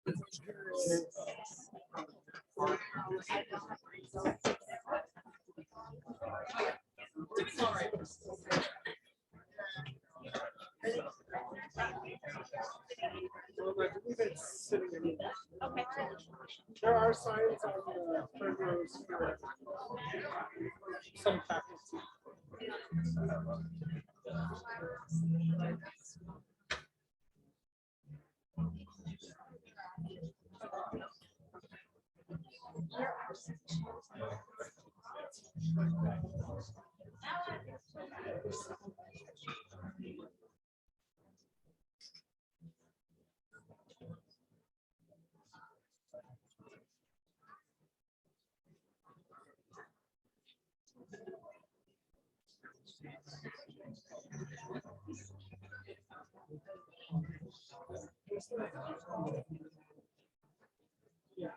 I believe it's sitting in. Okay. There are signs on the third rows here. Some faculty. Yeah.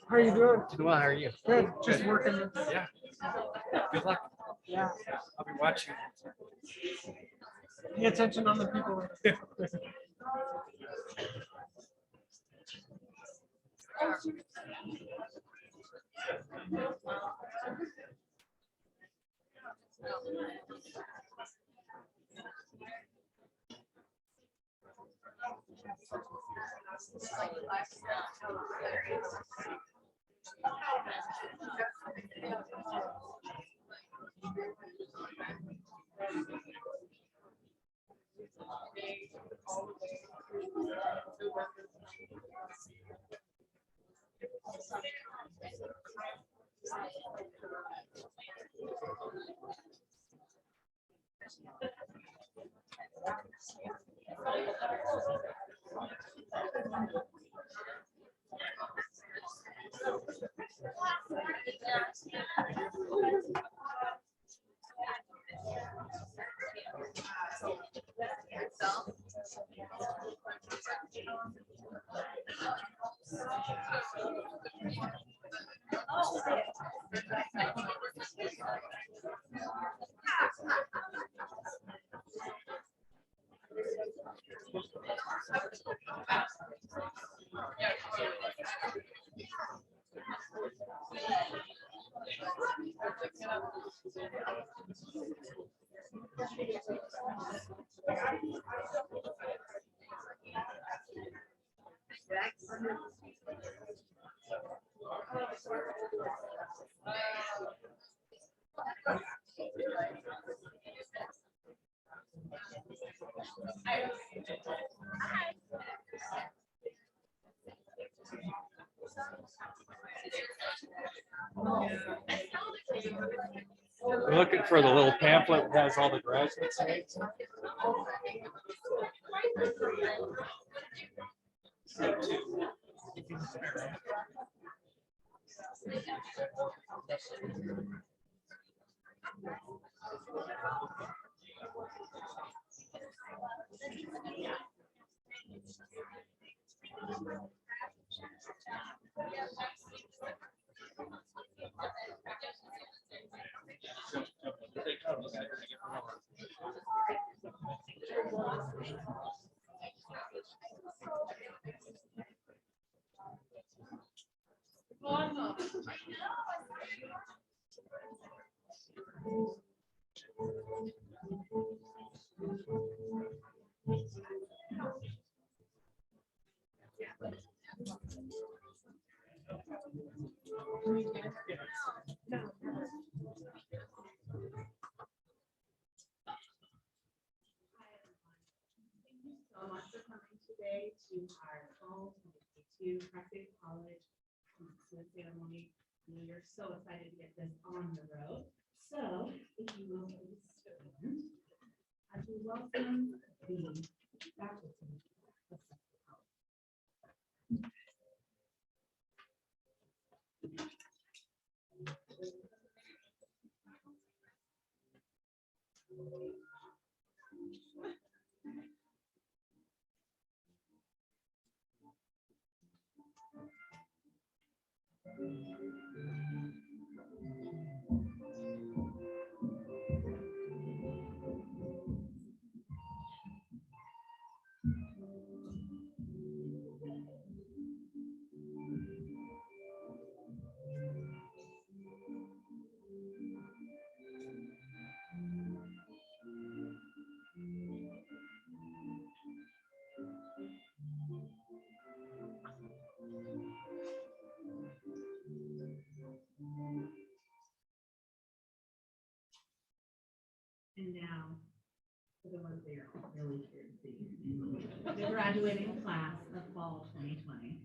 How are you doing? Doing well. How are you? Good. Just working. Yeah. Good luck. Yeah. I'll be watching. Pay attention on the people. We're looking for the little pamphlet that has all the graduate sites. So much for coming today to our fall 2022 Prescott College commencement ceremony. We are so excited to get this on the road. So if you will please stand as we welcome the faculty of Prescott College. And now, for the ones they are really here to see, the graduating class of fall 2020.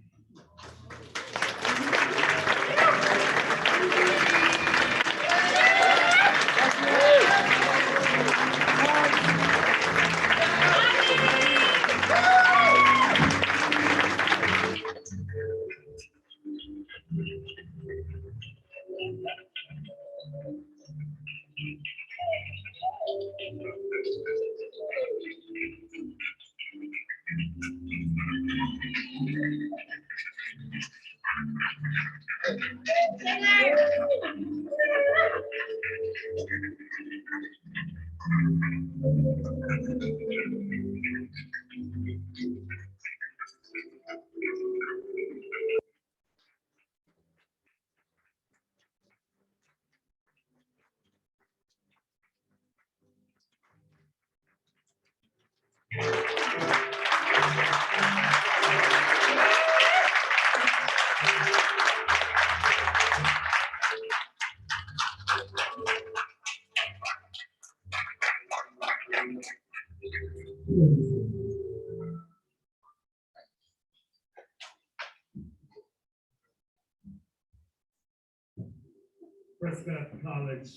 Prescott College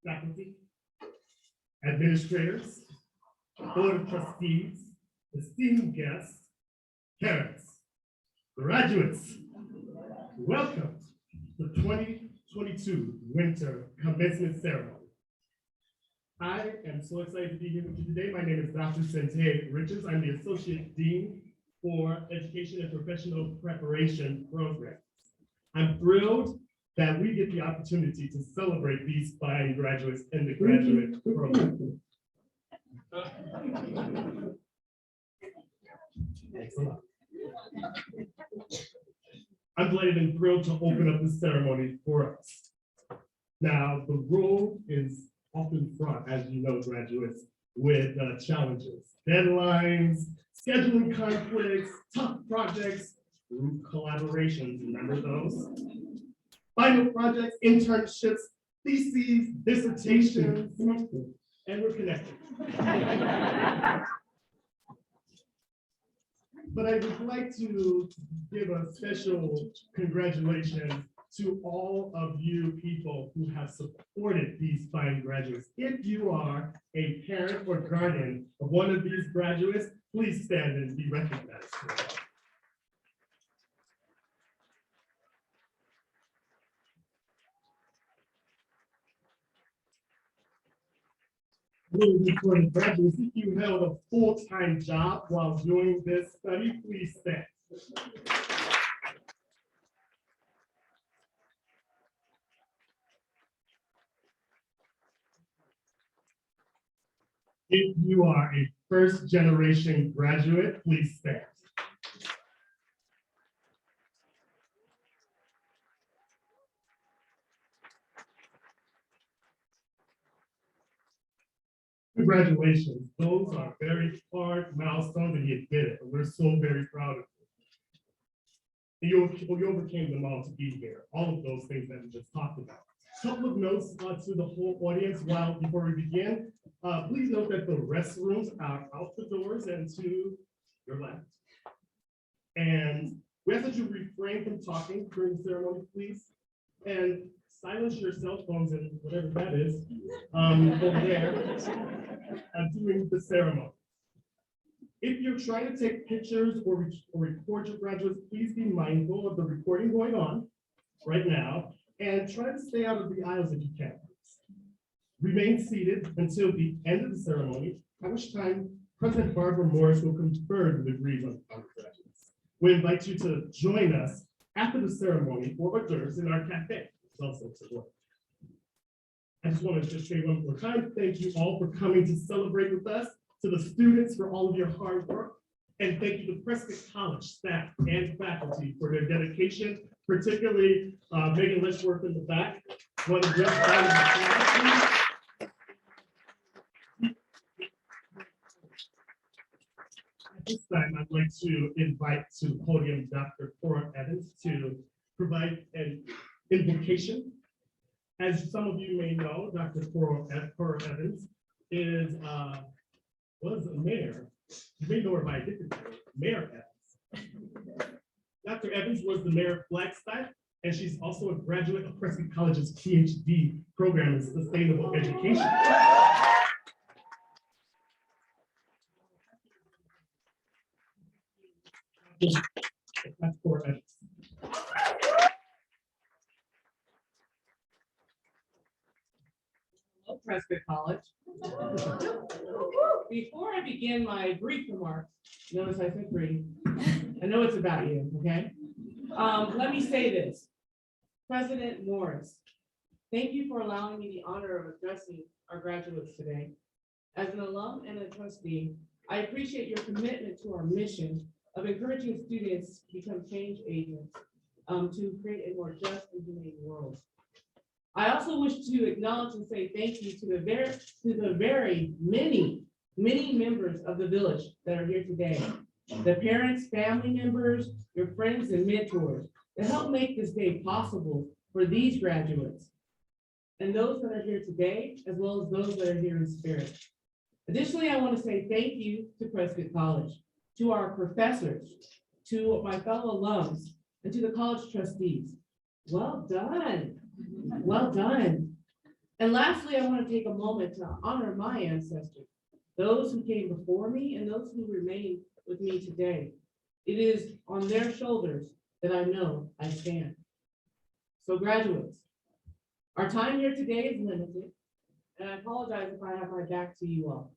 faculty, administrators, board of trustees, esteemed guests, parents, graduates, welcome to the 2022 Winter Commencement Ceremony. I am so excited to be here with you today. My name is Dr. Sente Richards. I'm the Associate Dean for Education and Professional Preparation Program. I'm thrilled that we get the opportunity to celebrate these fine graduates in the graduate program. Thanks a lot. I'm delighted and thrilled to open up this ceremony for us. Now, the road is often fraught, as you know, graduates, with challenges, deadlines, scheduling conflicts, tough projects, group collaborations, remember those? Final projects, internships, theses, dissertations, and we're connected. But I would like to give a special congratulations to all of you people who have supported these fine graduates. If you are a parent or guardian of one of these graduates, please stand and be recognized. Recording graduates, if you held a full-time job while doing this study, please stand. If you are a first-generation graduate, please stand. Congratulations. Those are very hard milestones, and you did it. And we're so very proud of you. And you overcame them all to be here. All of those things that we just talked about. A couple of notes to the whole audience before we begin. Please note that the restrooms are out the doors and to your left. And we ask that you refrain from talking during the ceremony, please. And silence your cell phones and whatever that is over there during the ceremony. If you're trying to take pictures or record your graduates, please be mindful of the recording going on right now and try to stay out of the aisles if you can. Remain seated until the end of the ceremony, at which time President Barbara Morris will confer the degrees on our graduates. We invite you to join us after the ceremony for hors d'oeuvres in our cafe. I just want to just say one more time, thank you all for coming to celebrate with us, to the students for all of your hard work, and thank you to Prescott College staff and faculty for their dedication, particularly Megan Letchworth in the back. One of the best. At this time, I'd like to invite to the podium Dr. Cora Evans to provide an invocation. As some of you may know, Dr. Cora Evans was a mayor. You may know her by a different name, Mayor Evans. Dr. Evans was the mayor of Flagstaff, and she's also a graduate of Prescott College's Ph.D. program in sustainable education. That's Cora Evans. Prescott College. Before I begin my brief remarks, notice I said brief. I know it's about you, okay? Let me say this. President Morris, thank you for allowing me the honor of addressing our graduates today. As an alum and a trustee, I appreciate your commitment to our mission of encouraging students to become change agents to create a more just and humane world. I also wish to acknowledge and say thank you to the very many members of the village that are here today. The parents, family members, your friends and mentors that help make this day possible for these graduates and those that are here today, as well as those that are here in spirit. Additionally, I want to say thank you to Prescott College, to our professors, to my fellow alums, and to the college trustees. Well done. Well done. And lastly, I want to take a moment to honor my ancestors, those who came before me and those who remain with me today. It is on their shoulders that I know I stand. So graduates, our time here today is limited, and I apologize if I have my back to you all.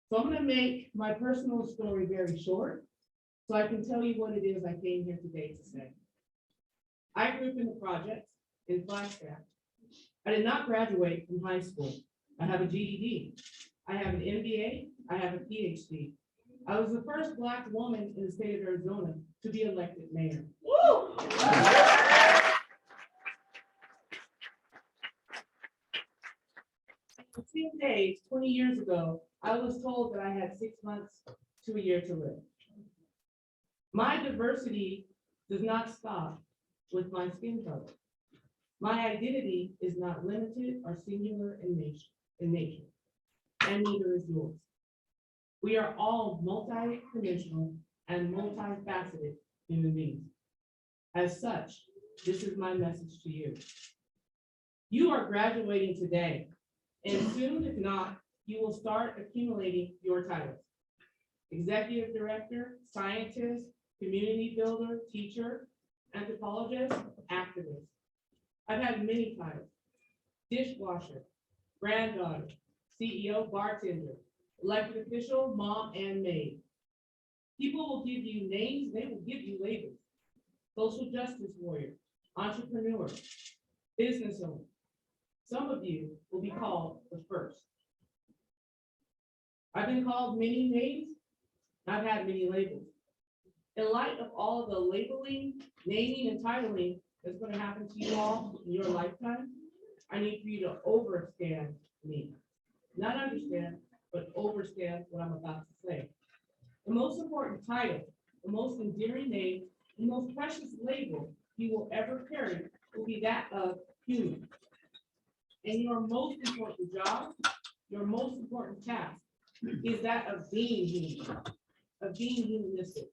So I'm going to make my personal story very short, so I can tell you what it is I came here today to say. I grew up in the projects in Flagstaff. I did not graduate from high school. I have a GED. I have an MBA. I have a Ph.D. I was the first Black woman in the state of Arizona to be elected mayor. Woo! For 10 days, 20 years ago, I was told that I had 6 months to a year to live. My diversity does not stop with my skin color. My identity is not limited or singular in nature, and neither is yours. We are all multi-dimensional and multifaceted human beings. As such, this is my message to you. You are graduating today, and soon, if not, you will start accumulating your titles. Executive director, scientist, community builder, teacher, anthropologist, activist. I've had many titles: dishwasher, granddaughter, CEO, bartender, elected official, mom, and maid. People will give you names, they will give you labels: social justice warrior, entrepreneur, business owner. Some of you will be called the first. I've been called many names. I've had many labels. In light of all of the labeling, naming, and titling that's going to happen to you all in your lifetime, I need for you to overstand me. Not understand, but overstand what I'm about to say. The most important title, the most endearing name, the most precious label you will ever carry will be that of human. And your most important job, your most important task is that of being human, of being humanistic.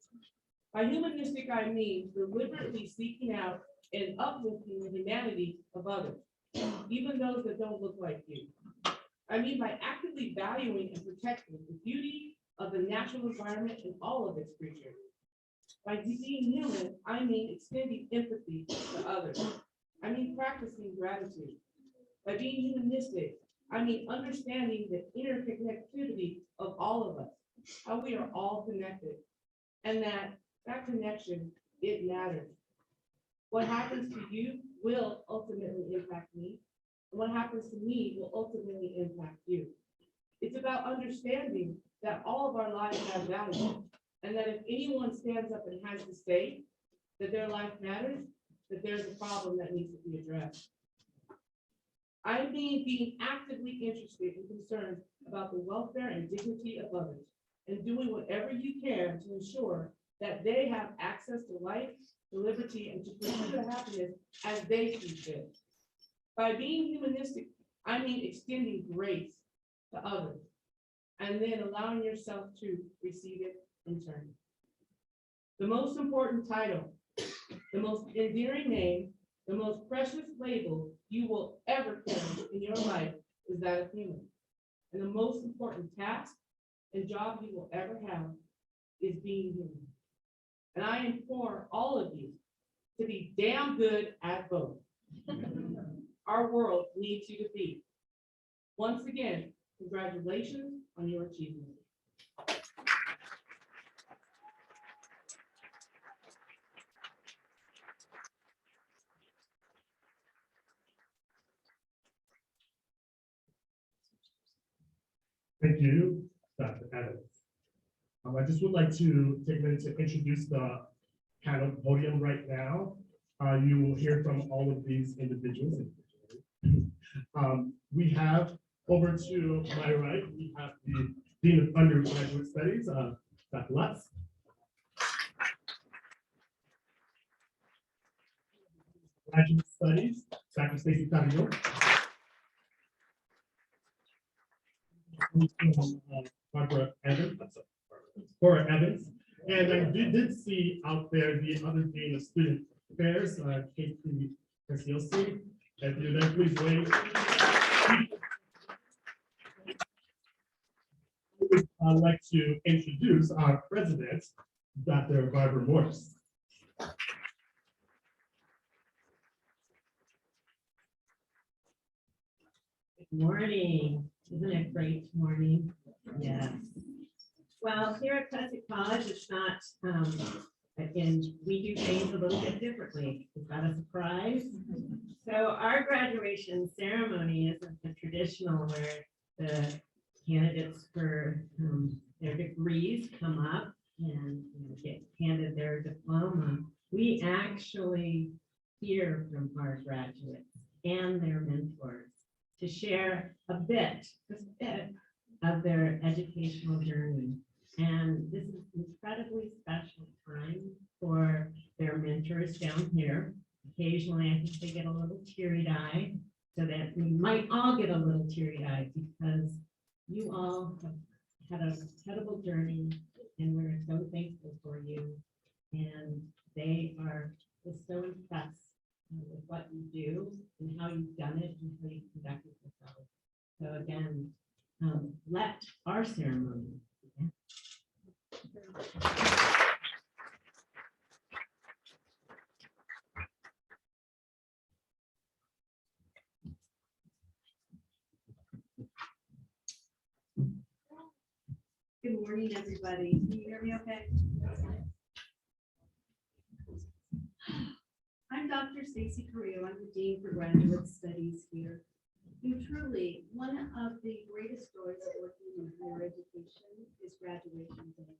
By humanistic, I mean deliberately seeking out and uplifting the humanity of others, even those that don't look like you. I mean by actively valuing and protecting the beauty of the natural environment and all of its creatures. By being human, I mean extending empathy to others. I mean practicing gratitude. By being humanistic, I mean understanding the interconnectivity of all of us, how we are all connected, and that connection, it matters. What happens to you will ultimately impact me, and what happens to me will ultimately impact you. It's about understanding that all of our lives have value, and that if anyone stands up and has to say that their life matters, that there's a problem that needs to be addressed. I mean being actively interested and concerned about the welfare and dignity of others, and doing whatever you can to ensure that they have access to life, to liberty, and to pursue the happiness as they see fit. By being humanistic, I mean extending grace to others, and then allowing yourself to receive it in turn. The most important title, the most endearing name, the most precious label you will ever carry in your life is that of human. And the most important task and job you will ever have is being human. And I implore all of you to be damn good at both. Our world needs you to be. Once again, congratulations on your achievement. Thank you, Dr. Evans. I just would like to take a minute to introduce the panel podium right now. You will hear from all of these individuals. We have over to my right, we have the Dean of Undergraduate Studies, Dr. Lutz. Graduate Studies, Dr. Stacy Carrillo. Barbara Evans, Barbara Evans. And I did see out there the other Dean of Student Affairs, Kate Prescott. If you're there, please wait. I'd like to introduce our president, Dr. Barbara Morris. Good morning. Isn't it great morning? Yes. Well, here at Prescott College, it's not, and we do things a little bit differently. We've got a surprise. So our graduation ceremony isn't the traditional where the candidates for their degrees come up and get handed their diploma. We actually hear from our graduates and their mentors to share a bit, just a bit of their educational journey. And this is an incredibly special time for their mentors down here. Occasionally, I think they get a little teary-eyed, so that we might all get a little teary-eyed because you all have had an incredible journey and we're so thankful for you. And they are just so impressed with what you do and how you've done it and how you've conducted yourself. So again, let our ceremony begin. Good morning, everybody. Can you hear me okay? I'm Dr. Stacy Carrillo. I'm the Dean for Graduate Studies here. And truly, one of the greatest joys of working in higher education is graduation day.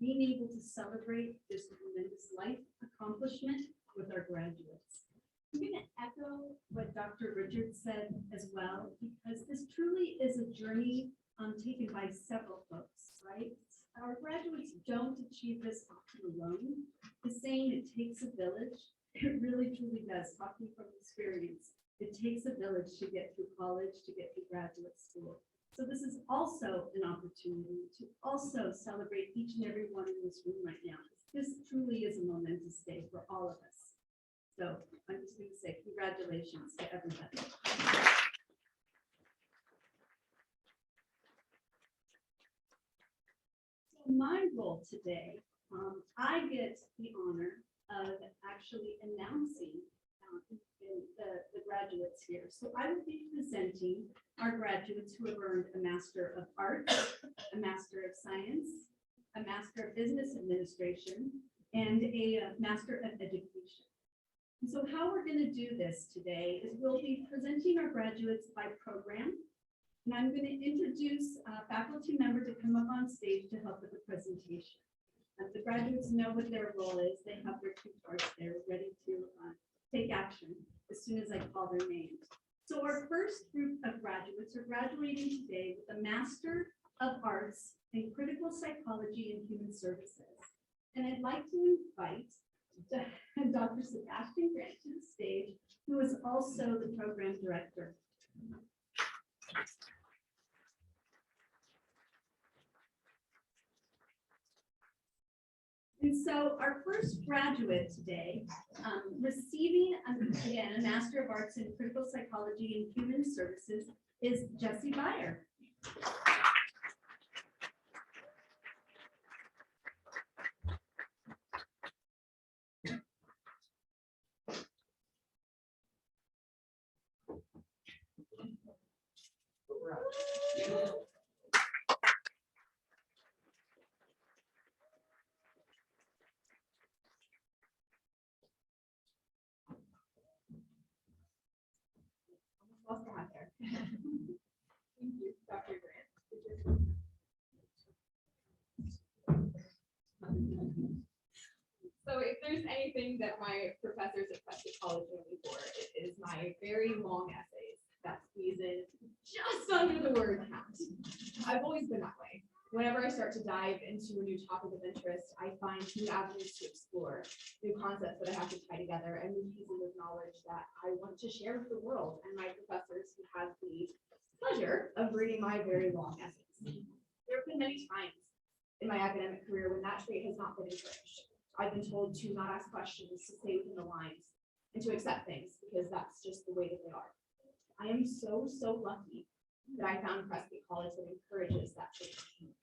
Being able to celebrate this tremendous life accomplishment with our graduates. I'm going to echo what Dr. Richards said as well, because this truly is a journey taken by several folks, right? Our graduates don't achieve this often alone. The saying, it takes a village, it really truly does, talking from experience. It takes a village to get through college, to get through graduate school. So this is also an opportunity to also celebrate each and every one in this room right now. This truly is a momentous day for all of us. So I'm just going to say congratulations to everybody. My role today, I get the honor of actually announcing the graduates here. So I will be presenting our graduates who have earned a Master of Arts, a Master of Science, a Master of Business Administration, and a Master of Education. And so how we're going to do this today is we'll be presenting our graduates by program. And I'm going to introduce a faculty member to come up on stage to help with the presentation. As the graduates know what their role is, they have their cue cards there ready to take action as soon as I call their names. So our first group of graduates are graduating today with a Master of Arts in Critical Psychology and Human Services. And I'd like to invite Dr. Sebastian Grant to the stage, who is also the program director. And so our first graduate today, receiving again a Master of Arts in Critical Psychology and Human Services, is Jessie Byer. Lost the hat there. Thank you, Dr. Grant. So if there's anything that my professors at Prescott College know me for, it is my very long essays that squeeze in just under the word count. I've always been that way. Whenever I start to dive into a new topic of interest, I find new avenues to explore, new concepts that I have to tie together, and new pieces of knowledge that I want to share with the world and my professors who have the pleasure of reading my very long essays. There have been many times in my academic career when that trait has not been encouraged. I've been told to not ask questions, to stay within the lines, and to accept things because that's just the way that they are. I am so lucky that I found Prescott College that encourages that thinking.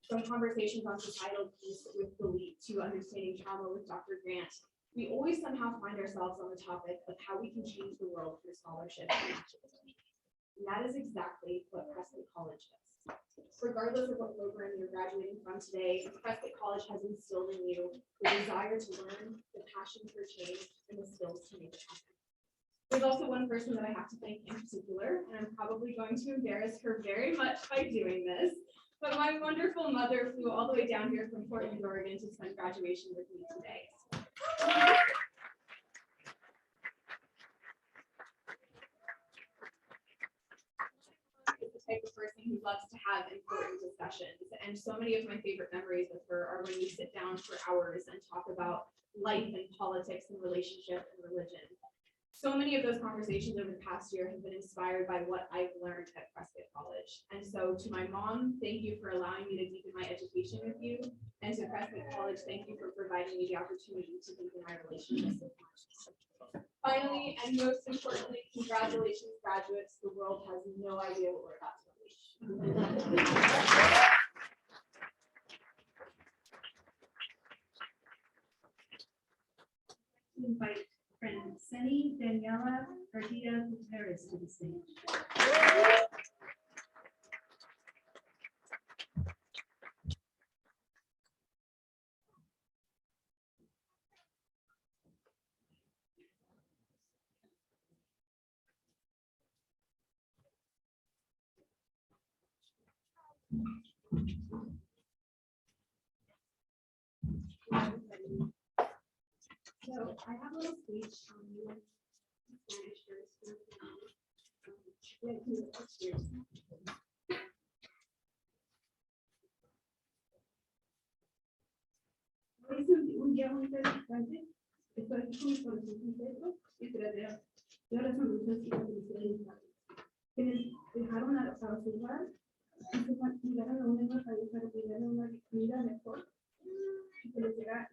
From conversations on societal peace with Philippe to understanding trauma with Dr. Grant, we always somehow find ourselves on the topic of how we can change the world through scholarship and activism. And that is exactly what Prescott College does. Regardless of what program you're graduating from today, Prescott College has instilled in you the desire to learn, the passion for change, and the skills to make it happen. There's also one person that I have to thank in particular, and I'm probably going to embarrass her very much by doing this, but my wonderful mother flew all the way down here from Portland, Oregon to spend graduation with me today. Type of person who loves to have important discussions, and so many of my favorite memories with her are when we sit down for hours and talk about life and politics and relationship and religion. So many of those conversations over the past year have been inspired by what I've learned at Prescott College. And so to my mom, thank you for allowing me to deepen my education with you, and to Prescott College, thank you for providing me the opportunity to deepen my relationships with you. Finally, and most importantly, congratulations, graduates. The world has no idea what we're about to unleash. Invite friend Seni Daniela Garcia Gutierrez to the stage. So I have a little speech on U.S. Spanish first. Hoy es un día muy interesante. Estoy aquí con mi Pedro y Fredera. Y ahora son los hijos de quienes dejaron a su hogar y se llegaron a un nuevo país para tener una vida mejor y que les llega.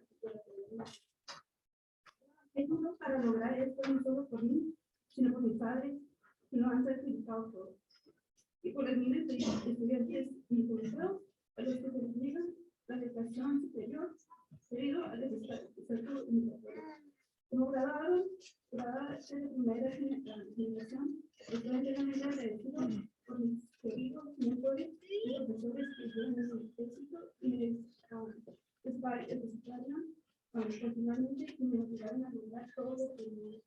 Es duro para lograr esto no solo por mí, sino por mis padres, que no han sacrificado todo. Y por los miles de estudiantes involucrados, a los que se les niega la educación superior, debido al desastre migratorio. Como graduada de la primera generación, estoy enteramente agradecido por mis queridos mentores y profesores que dieron el éxito y me desarrollaron continuamente y me motivaron a lograr todo lo que me dieron.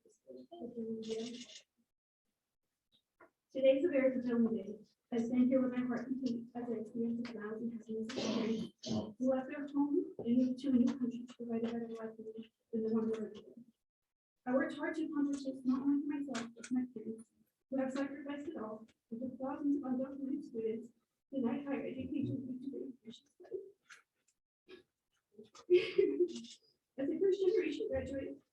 Today is a very fulfilling day. I stand here with my heart complete as I experience the smiles and happiness of parents who left their home and moved to a new country to provide a better life than the one they were given. I worked hard to accomplish this not only for myself, but for my parents, who have sacrificed it all with the thousands of undocumented students denied higher education due to their education studies. As a first-generation graduate,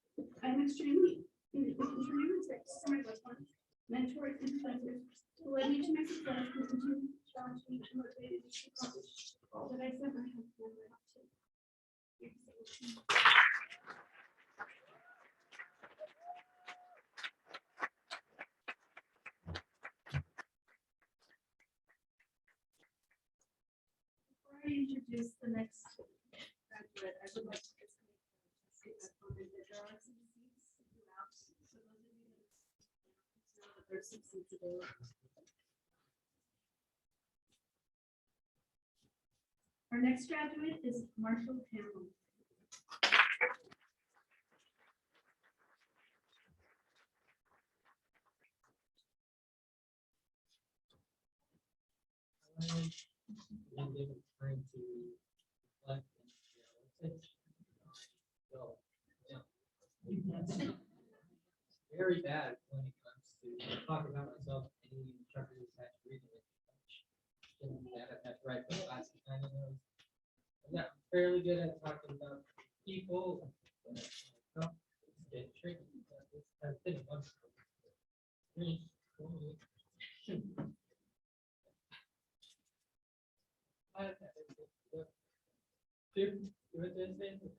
I am extremely respectful for my loved ones, mentors, and professors who led me to my success and continue to challenge me and motivate me to accomplish all that I set my heart to. Before I introduce the next graduate, I would like to just make a comment that there are some seats throughout. So those of you that know that there's some seats available. Our next graduate is Marshall Campbell. I'm given time to reflect and so, yeah. Very bad when it comes to talk about myself. Any instructors have to read it. Shouldn't do that. I've had to write the class kind of knows. Yeah, I'm fairly good at talking about people. But, it's getting tricky. I've been once.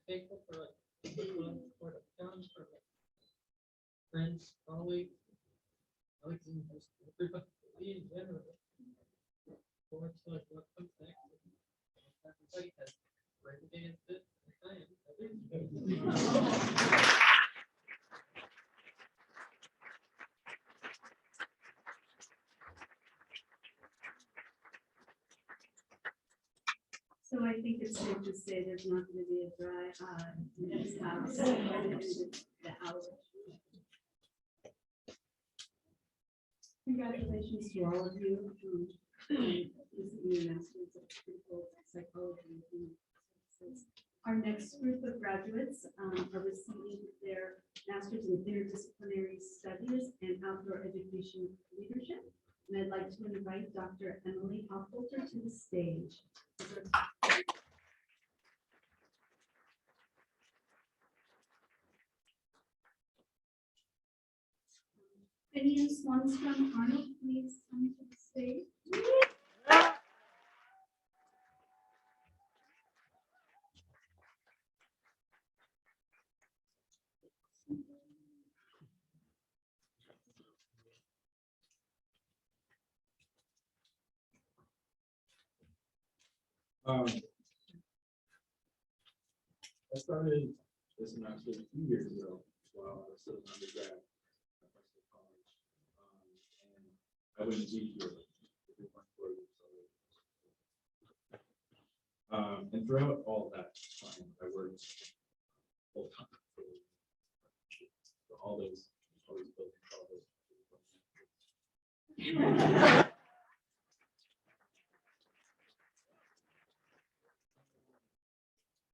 Thankful for like friends, probably. Alex and just everybody in general. Forward to like what comes next. Everybody has break dance it. So I think it's safe to say there's not going to be a dry eye in this house. The hour. Congratulations to all of you. Your masters of clinical psychology and human services. Our next group of graduates are receiving their masters in interdisciplinary studies and outdoor education leadership. And I'd like to invite Dr. Emily Hoffolter to the stage. Phineas Swanstrom Arnold, please come to the stage. I started this semester 2 years ago while I was still an undergrad at Prescott College. And I wouldn't be here if it weren't for you. And throughout all that time, I worked full time for all those building projects.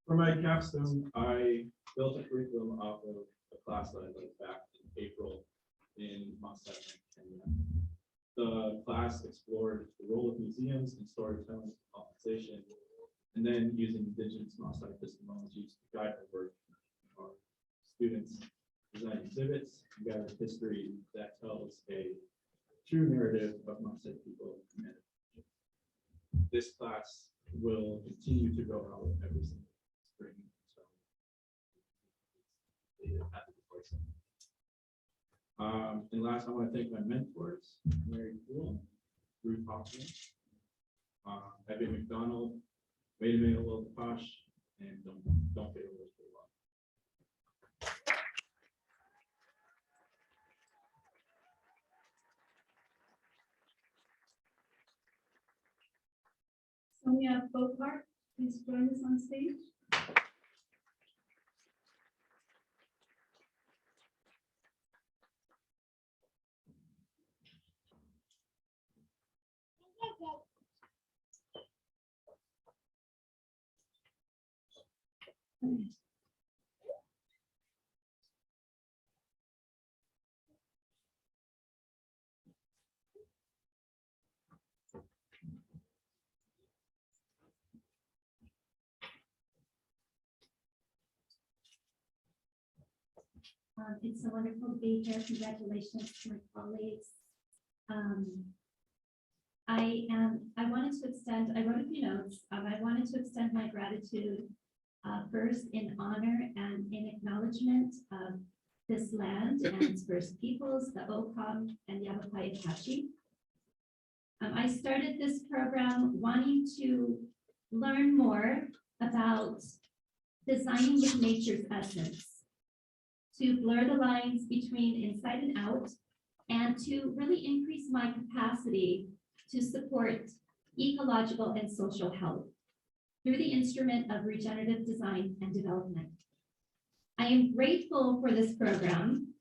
For my capstone, I built a curriculum off of a class that I led back in April in Montana, Kenya. The class explored the role of museums in storytelling and compensation, and then using indigenous Maasai epistemologies to guide our work. Our students design exhibits and gather history that tells a true narrative of Maasai people and humanity. This class will continue to go out every single spring. So happy to voice it. And last, I want to thank my mentors, Mary Poole, Ruth Hoffman, Evan McDonald, Maida Lopash, and don't get over the lot. Sonia Bogart, please join us on stage. It's so wonderful to be here. Congratulations to my colleagues. I wanted to extend, I wrote a few notes. I wanted to extend my gratitude first in honor and in acknowledgement of this land and its first peoples, the Okam and Yavapai Apache. I started this program wanting to learn more about designing with nature's essence, to blur the lines between inside and out, and to really increase my capacity to support ecological and social health through the instrument of regenerative design and development. I am grateful for this program.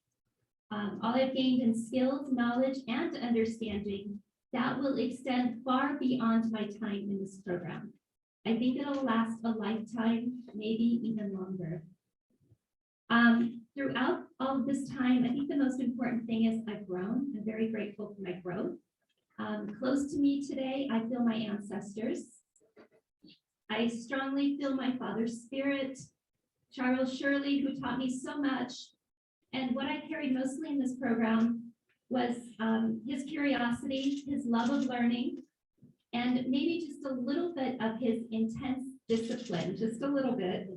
All I've gained in skills, knowledge, and understanding that will extend far beyond my time in this program. I think it'll last a lifetime, maybe even longer. Throughout all of this time, I think the most important thing is I've grown. I'm very grateful for my growth. Close to me today, I feel my ancestors. I strongly feel my father's spirit, Charles Shirley, who taught me so much. And what I carried mostly in this program was his curiosity, his love of learning, and maybe just a little bit of his intense discipline, just a little bit.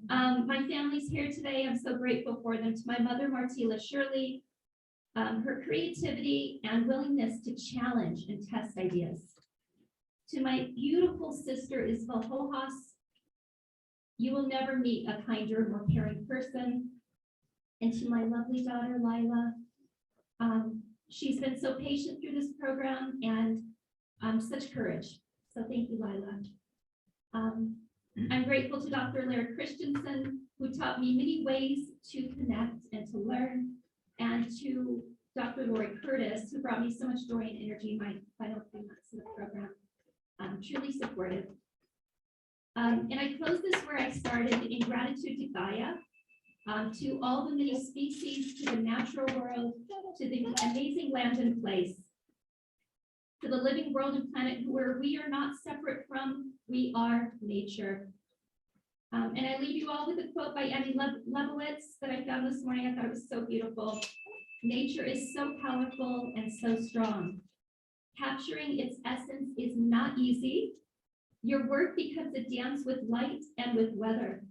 My family's here today. I'm so grateful for them. To my mother, Martila Shirley, her creativity and willingness to challenge and test ideas. To my beautiful sister, Isabel Hojas, you will never meet a kinder, more caring person. And to my lovely daughter, Lila, she's been so patient through this program and such courage. So thank you, Lila. I'm grateful to Dr. Laird Christensen, who taught me many ways to connect and to learn, and to Dr. Lori Curtis, who brought me so much joy and energy in my final 3 months in the program. Truly supportive. And I close this where I started, in gratitude to Gaia, to all the many species, to the natural world, to the amazing land and place, to the living world and planet where we are not separate from, we are nature. And I leave you all with a quote by Annie Leibovitz that I found this morning. I thought it was so beautiful. Nature is so powerful and so strong. Capturing its essence is not easy. Your work becomes a dance with light and with weather.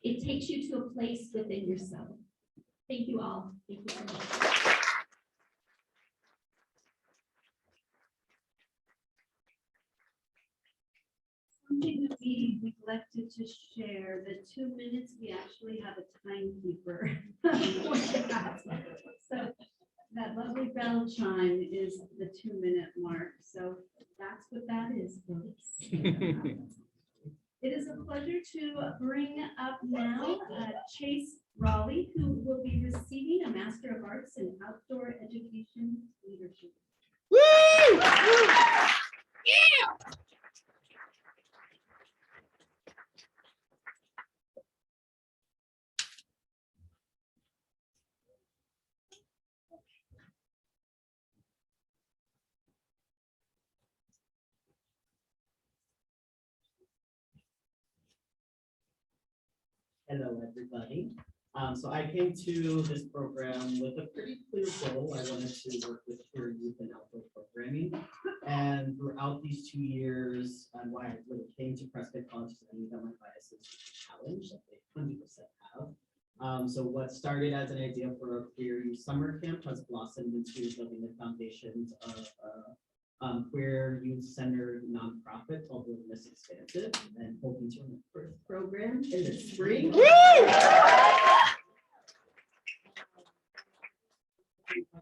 It takes you to a place within yourself. Thank you all. Thank you very much. Something that we neglected to share, the 2 minutes, we actually have a timekeeper. So that lovely bell chime is the 2-minute mark. So that's what that is, folks. It is a pleasure to bring up now Chase Raleigh, who will be receiving a Master of Arts in Outdoor Education Leadership. Woo! Yeah! Hello, everybody. So I came to this program with a pretty clear goal. I wanted to work with peer youth and outdoor programming. And throughout these 2 years, and why I really came to Prescott College, is I knew that my biases were challenged, that they 100% have. So what started as an idea for a queer youth summer camp has blossomed into building the foundations of queer youth-centered nonprofit, although less expansive, and hoping to run the first program in the spring.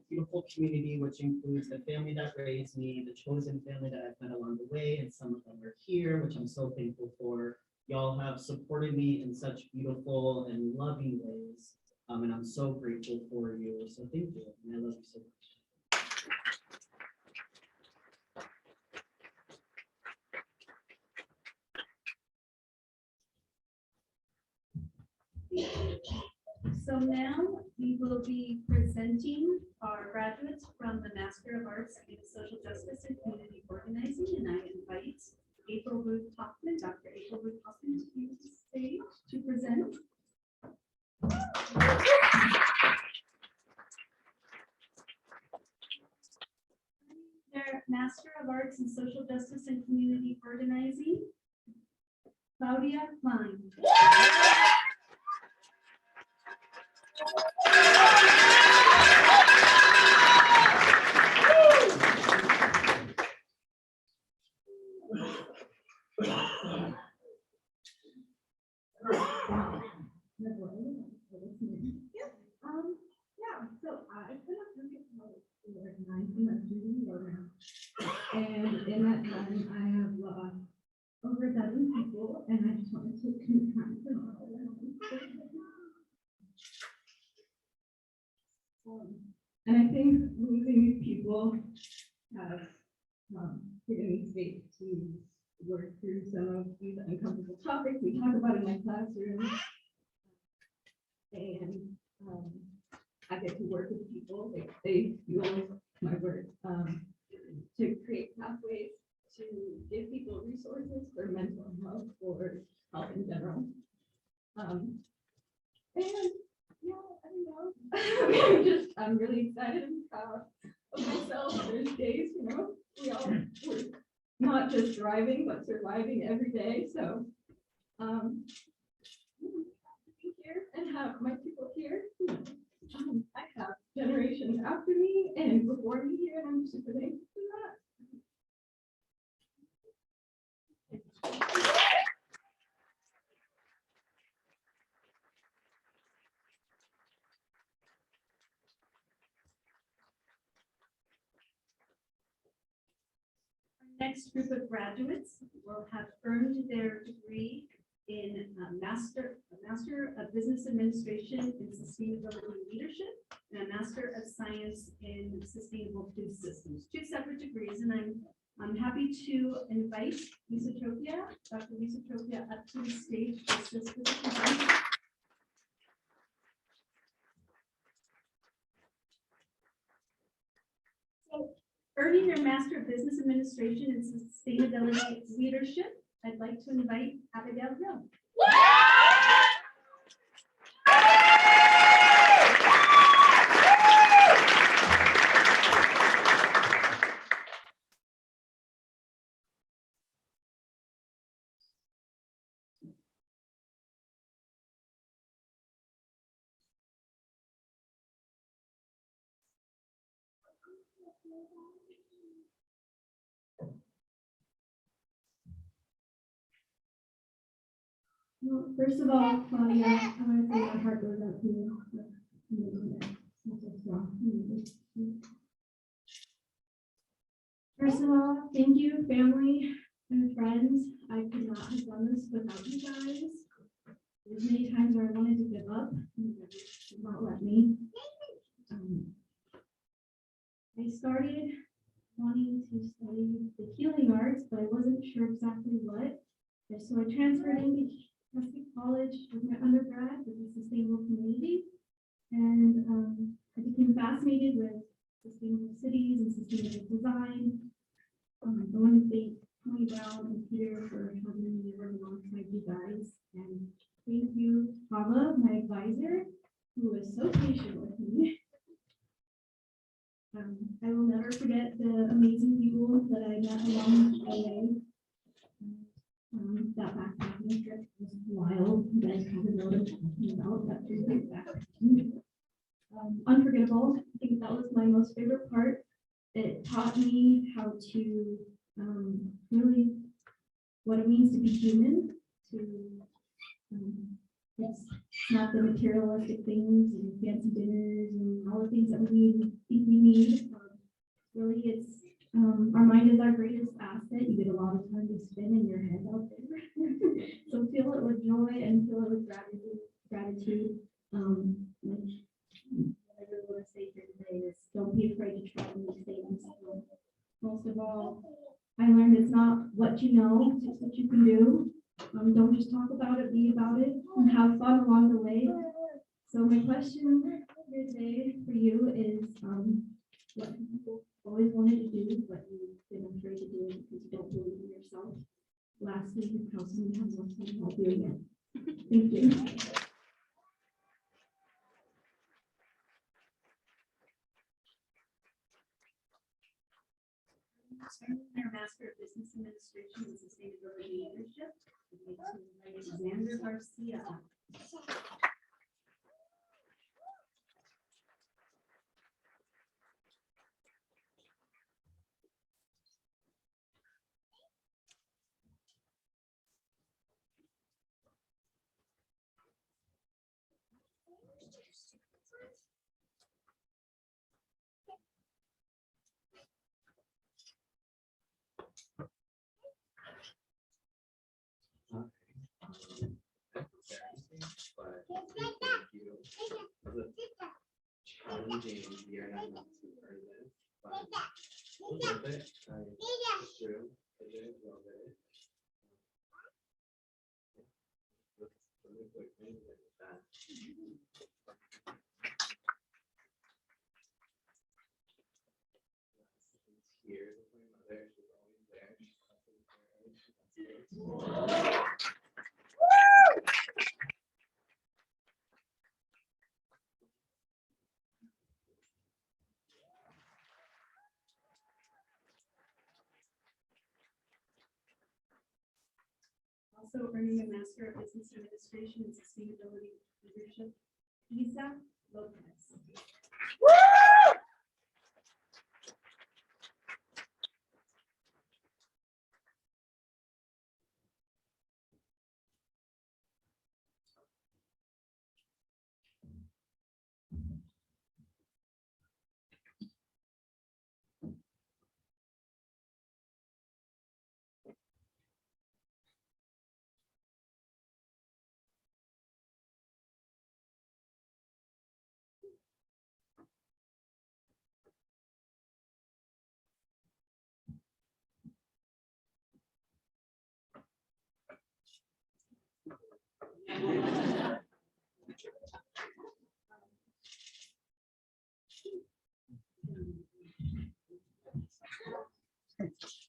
Beautiful community, which includes the family that raised me, the chosen family that I've met along the way, and some of them are here, which I'm so thankful for. Y'all have supported me in such beautiful and loving ways, and I'm so grateful for you. So thank you, and I love you so much. So now we will be presenting our graduates from the Master of Arts in Social Justice and Community Organizing, and I invite April Ruth Hoffman, Dr. April Ruth Hoffman, to the stage to present. Their Master of Arts in Social Justice and Community Organizing, Claudia Klein. So I've been a Prescott College for 9 months, and in that time I have lost over 1,000 people, and I just wanted to confront them all. And I think losing these people has given me space to work through some of these uncomfortable topics we talk about in my classroom. And I get to work with people, they fuel my work, to create pathways to give people resources for mental health or health in general. And yeah, I don't know. I'm really excited and proud of myself. There's days, we all work, not just thriving, but surviving every day. So be here and have my people here. I have generations after me and before me here, and I'm super thankful for that. Next group of graduates will have earned their degree in Master of Business Administration and Sustainability Leadership and a Master of Science in Sustainable Food Systems. Two separate degrees, and I'm happy to invite Dr. Lisa Tropia up to the stage to assist with the presentation. Earning their Master of Business Administration and Sustainability Leadership, I'd like to invite Abigail Hill. Well, first of all, Claudia, I want to say my heart goes out to you. First of all, thank you, family and friends. I could not have done this without you guys. There's many times where I wanted to give up, and you guys did not let me. I started wanting to study the healing arts, but I wasn't sure exactly what. And so I transferred into Prescott College with my undergrad with the sustainable community. And I became fascinated with sustainable cities and sustainable design. I want to thank Tony Brown and Peter for having me work alongside you guys. And thank you, Hava, my advisor, who was so patient with me. I will never forget the amazing people that I met along the way. That backpacking trip was wild. You guys probably know what I'm talking about. That 3-week backpacking. Unforgettable. I think that was my most favorite part. It taught me how to really what it means to be human. It's not the materialistic things and fancy dinners and all the things that we think we need. Really, it's our mind is our greatest asset. You get a lot of time to spend in your head out there. So feel it with joy and feel it with gratitude. What I really want to say here today is don't be afraid to try new things. Most of all, I learned it's not what you know, it's what you can do. Don't just talk about it, be about it, and have fun along the way. So my question here today for you is what people always wanted to do, but you've been afraid to do it because you don't believe in yourself. Lastly, how someone has to help you again. Thank you. Their Master of Business Administration and Sustainability Leadership. Xander Garcia. Challenging year and I'm not too early, but it was worth it. I pushed through. I did it well with it. Really quick thing like that. Here with my mother, she's always there. Also earning a Master of Business Administration and Sustainability Leadership, Isa Lopez.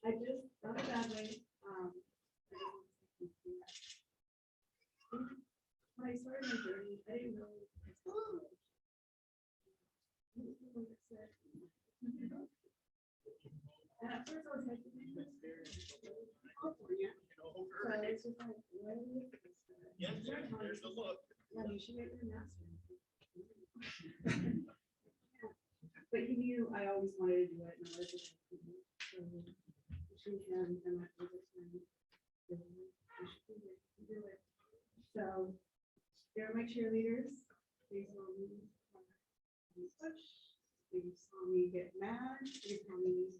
I just, not a bad way. When I started my journey, I didn't know. And at first I was like, California. So it's just like, what is this? Yeah, there's a look. Yeah, you should get your master's. But he knew I always wanted to do it, and I was just like, so she can, and my favorite time. You should do it. So they're my cheerleaders. They saw me push. They saw me get mad. They saw me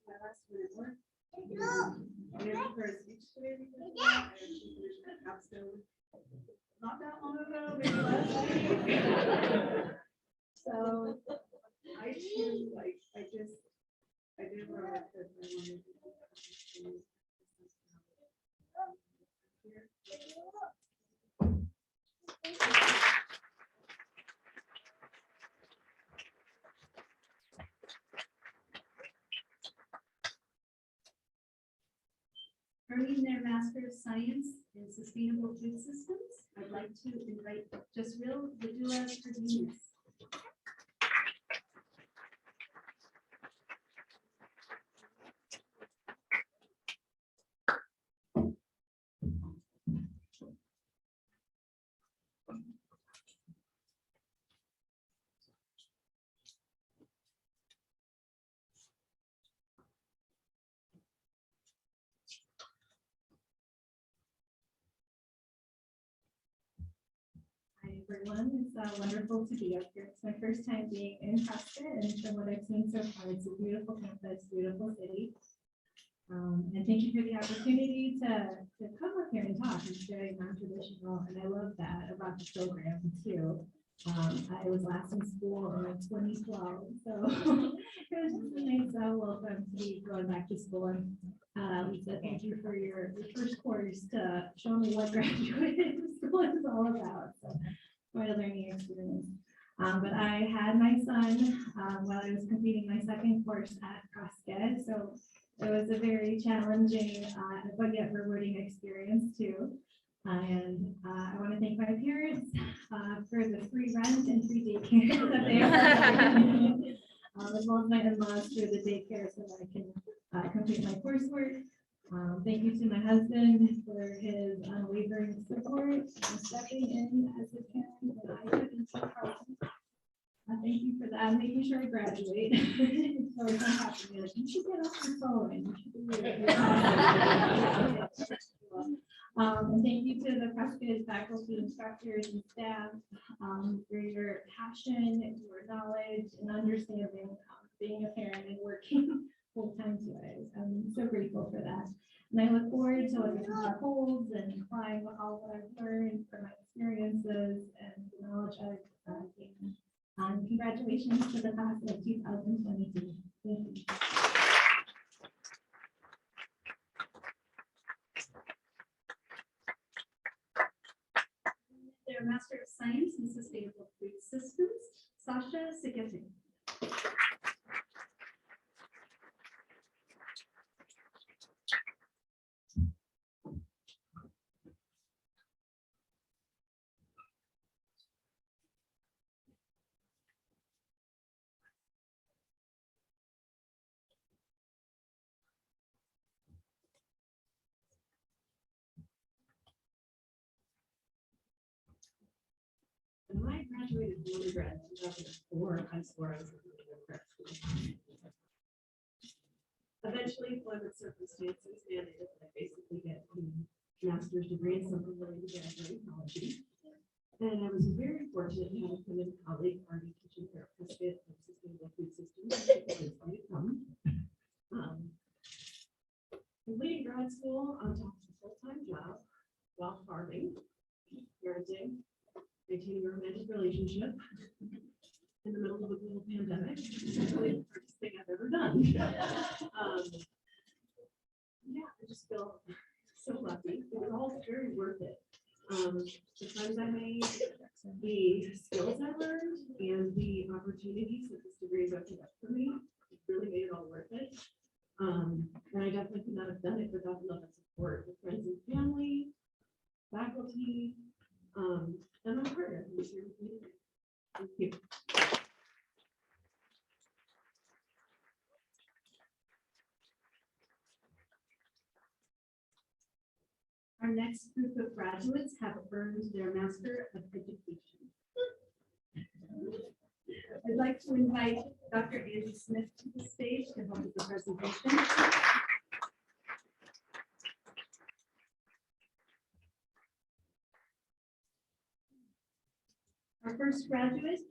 my last minute work. And then for a speech today because of that, I actually finished my capstone not that long ago, maybe last week. So I too, like, I did what I could. I wanted to do. Earning their Master of Science in Sustainable Food Systems, I'd like to invite Jasril Vidula Cardenas. Hi, everyone. It's wonderful to be up here. It's my first time being in Prescott, and from what I've seen so far, it's a beautiful campus, beautiful city. And thank you for the opportunity to come up here and talk. It's very non-traditional, and I love that about the program too. I was last in school in 2012, so it was just a nice welcome to be going back to school. And Lisa, thank you for your first course to show me what graduate school is all about. So quite a learning experience. But I had my son while I was completing my second course at Prescott, so it was a very challenging but yet rewarding experience too. And I want to thank my parents for the free rent and free daycare that they have, as well as my in-laws for the daycare so that I can complete my coursework. Thank you to my husband for his unwavering support and stepping in as a parent when I couldn't see Carlton. Thank you for that. Making sure I graduate. So it's not happening. Like, you should get off your phone and you should do it. And thank you to the Prescott faculty, instructors, and staff for your passion, your knowledge, and understanding being a parent and working full time today. I'm so grateful for that. And I look forward to what the future holds and applying all that I've learned from my experiences and the knowledge I've gained. Congratulations to the class of 2022. Thank you. Their Master of Science in Sustainable Food Systems, Sasha Sigeting. When I graduated from undergrad in 2004, I swore I was going to go to grad school. Eventually, employment circumstances mandated that I basically get a master's degree in something related to agroecology. And I was very fortunate to have a committed colleague already teaching here at Prescott on sustainable food systems. Completing grad school on top of a full-time job while farming, parenting, maintaining a romantic relationship in the middle of a global pandemic. It's really the hardest thing I've ever done. Yeah, I just feel so lucky. It was all very worth it. The friends I made, the me. It really made it all worth it. And I definitely could not have done it without the love and support of friends and family, faculty, and my partner who's here with me today. Thank you. Our next group of graduates have earned their Master of Education. I'd like to invite Dr. Andy Smith to the stage to help with the presentation. Our first graduate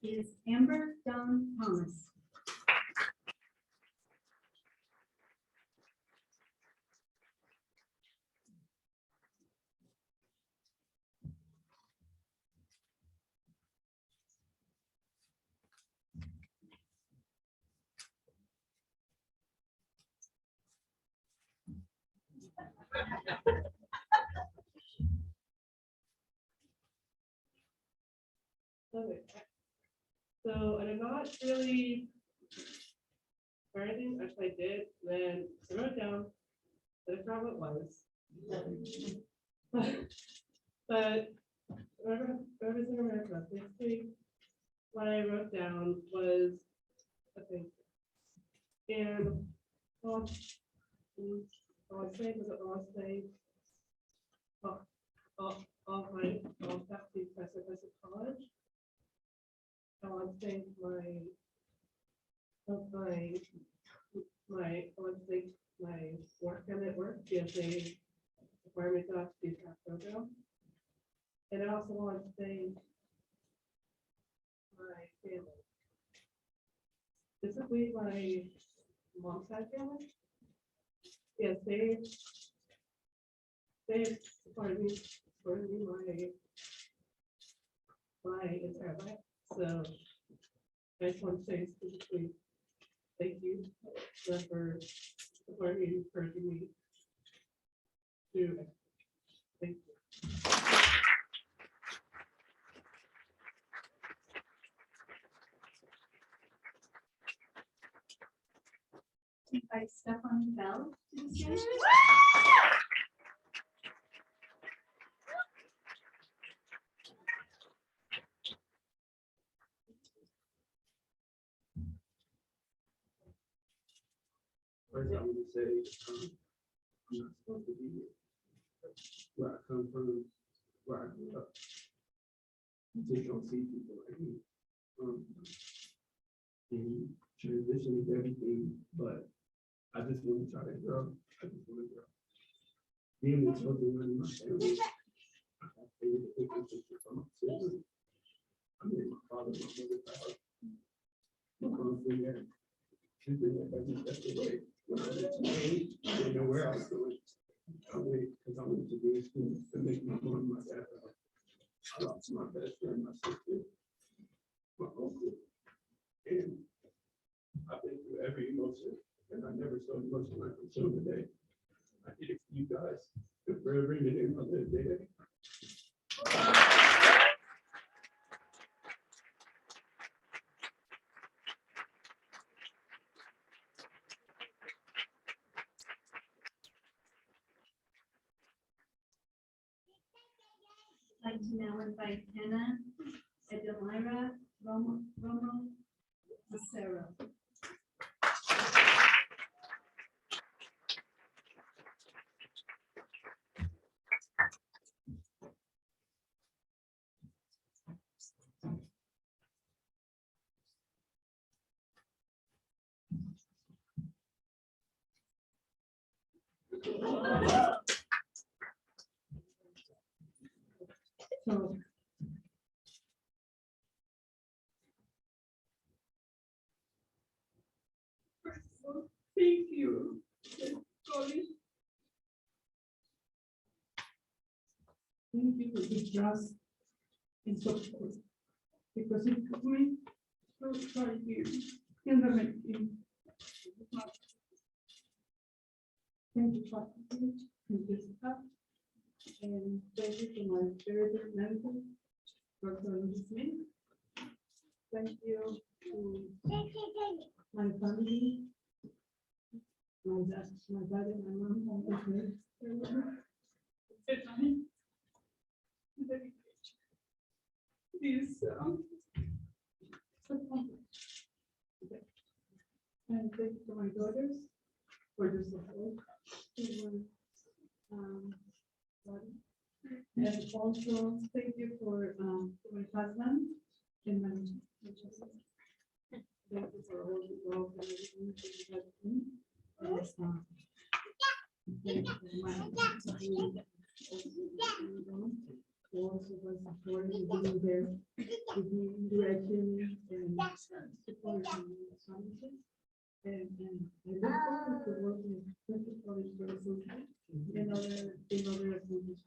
is Amber Dawn Thomas. Okay. So I did not really, or anything, actually I did, then I wrote it down, but I forgot what it was. But everything America, basically, what I wrote down was a thing. And all I say was all I say. All my faculty professor at Prescott College. I want to thank I want to thank my work and at work, P.hD requirement to do that program. And I also want to thank my family. Specifically my mom's side family. Yes, they supported me my entire life. So I just want to say specifically thank you for supporting me and encouraging me to do it. Thank you. Invite Stefan Bell to the stage. First, I want to say, I'm not supposed to be here. Where I come from, where I grew up. You just don't see people like me. And transition is everything, but I just want to try to grow. I just want to grow. Being with children running my family, I have to take interest from my children. I mean, my father, my mother, my mom's been there. She's been there every step of the way. When I was age, I didn't know where I was going. I waited because I wanted to go to school to make my mom and my dad proud. I lost my best friend, my sister, my uncle, and I've been through every emotion, and I never saw emotion like I'm showing today. I did it for you guys, and for every minute I live day. I'd like to now invite Anna Edelmira Romo Macero. So thank you. Thank you for the trust and support, because it took me so 5 years in the making. Thank you, faculty, and the staff, and thank you to my very dear mentor, Dr. Smith. Thank you to my family, my dad, my brother, my mom, all of them. These, And thank you to my daughters for the support. They were, and also thank you for my husband and my children. Thank you for all the love and everything that you have done. And, thank you for my husband. Who also was supporting me there, with me direction and support and and I look forward to working with Prescott College for the future and other accomplishments.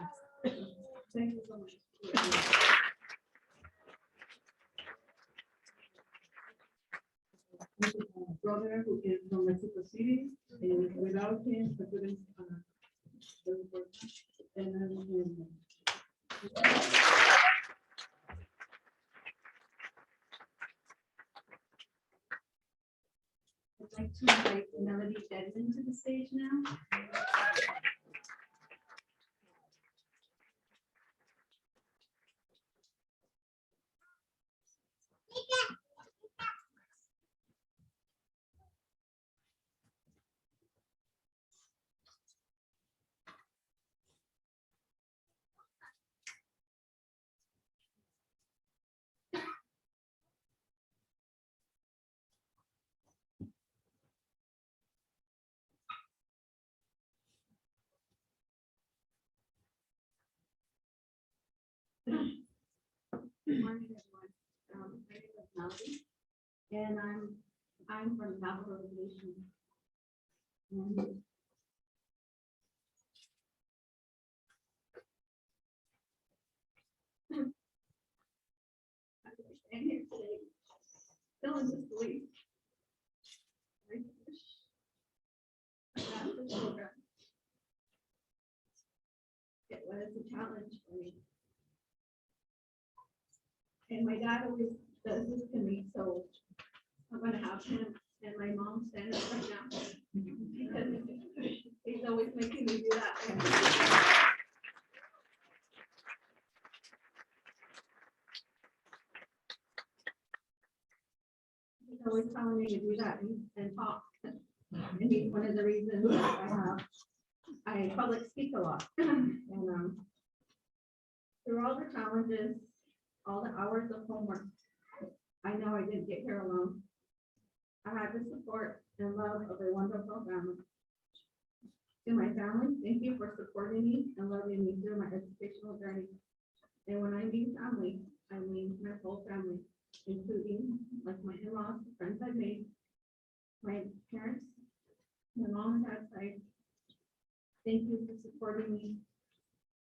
Thank you so much. This is my brother who is from Mexico City, and without him, I couldn't work. And I'd like to invite Melody Dedman to the stage now. Good morning, everyone. My name is Melody, and I'm from Bachelor Nation. And I'm here today, feeling disbelief. I wish I got this program. It was a challenge for me. And my dad always does this to me, so I'm gonna have him and my mom stand up right now. Because he's always making me do that. He's always telling me to do that and talk. And he's one of the reasons that I public speak a lot. And through all the challenges, all the hours of homework, I know I didn't get here alone. I had the support and love of a wonderful family. To my family, thank you for supporting me and loving me through my educational journey. And when I mean family, I mean my whole family, including like my in-laws, the friends I've made, my parents, my mom and dad's side. Thank you for supporting me.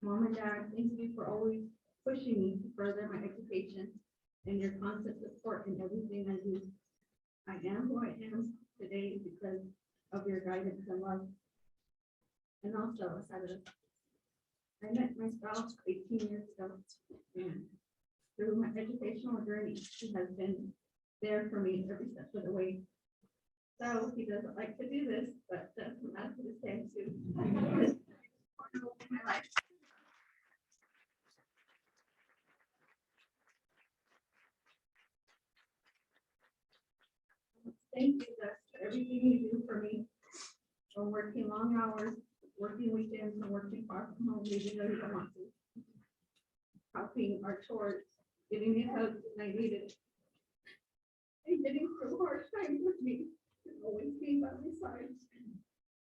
Mom and dad, thank you for always pushing me to further my education and your constant support in everything I do. I am who I am today because of your guidance and love. And also, I met my spouse 18 years ago, and through my educational journey, he has been there for me every step of the way. So he doesn't like to do this, but that's what I'm going to say too. Thank you for everything you do for me. For working long hours, working weekends, and working far from home, even though you don't want to. Helping our chores, giving me hugs when I need it. And getting through hard times with me, and always being by my side.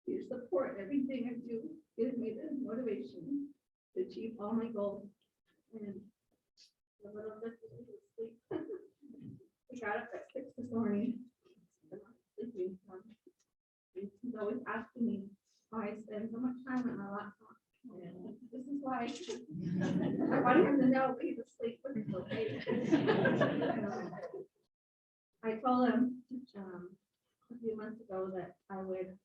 Your support, everything I do, gives me the motivation to achieve all my goals. And a little bit of sleep. We got up at 6 this morning. Sleeping. He's always asking me why I spend so much time on my laptop. And this is why I want him to know he's asleep when it's okay. I told him a few months ago that I would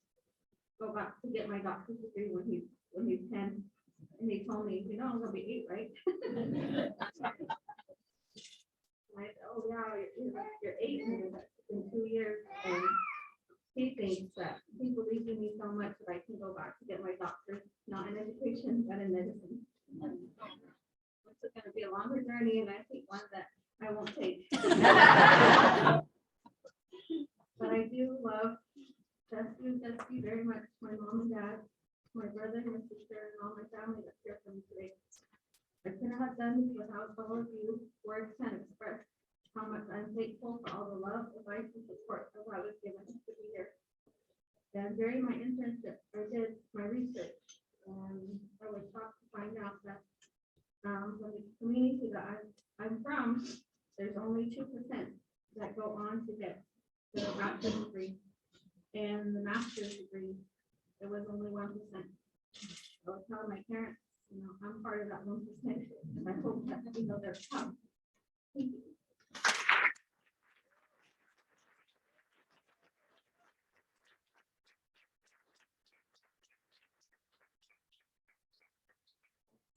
go back to get my doctor's degree when he's 10. And he told me, you know, I'm gonna be 8, right? I said, oh yeah, you're 8. And in 2 years, and he thinks that he believes in me so much that I can go back to get my doctorate, not in education, but in medicine. It's gonna be a longer journey, and I think one that I won't take. But I do love Dusty very much, my mom and dad, my brother, my sister, and all my family that's here for me today. I couldn't have done this without all of you. Words can't express how much I'm thankful for all the love, advice, and support that I was given to be here. And during my internship, I did my research, and I was shocked to find out that from the community that I'm from, there's only 2% that go on to get the bachelor's degree, and the master's degree, there was only 1%. I was telling my parents, you know, I'm part of that 1%, and I hope that you know they're proud. Thank you.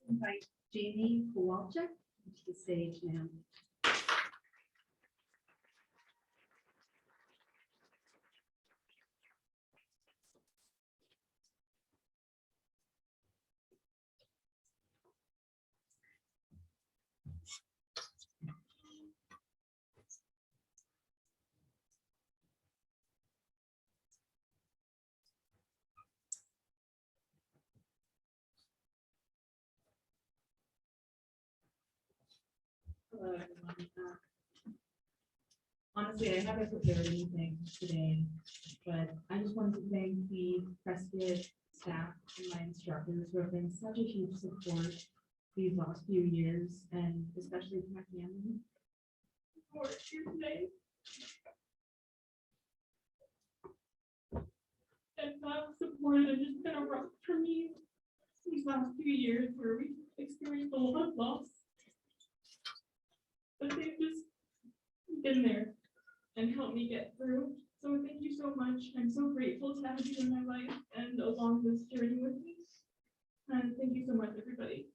Invite Jamie Kowalczyk to the stage now. Hello, everyone. Honestly, I haven't prepared anything today, but I just wanted to thank the Prescott staff and my instructors who have been such a huge support these last few years, and especially to my family who are here today. And that support has just been a rock for me these last few years where we experienced a lot of loss. But they've just been there and helped me get through. So thank you so much. I'm so grateful to have you in my life and along this journey with me. And thank you so much, everybody.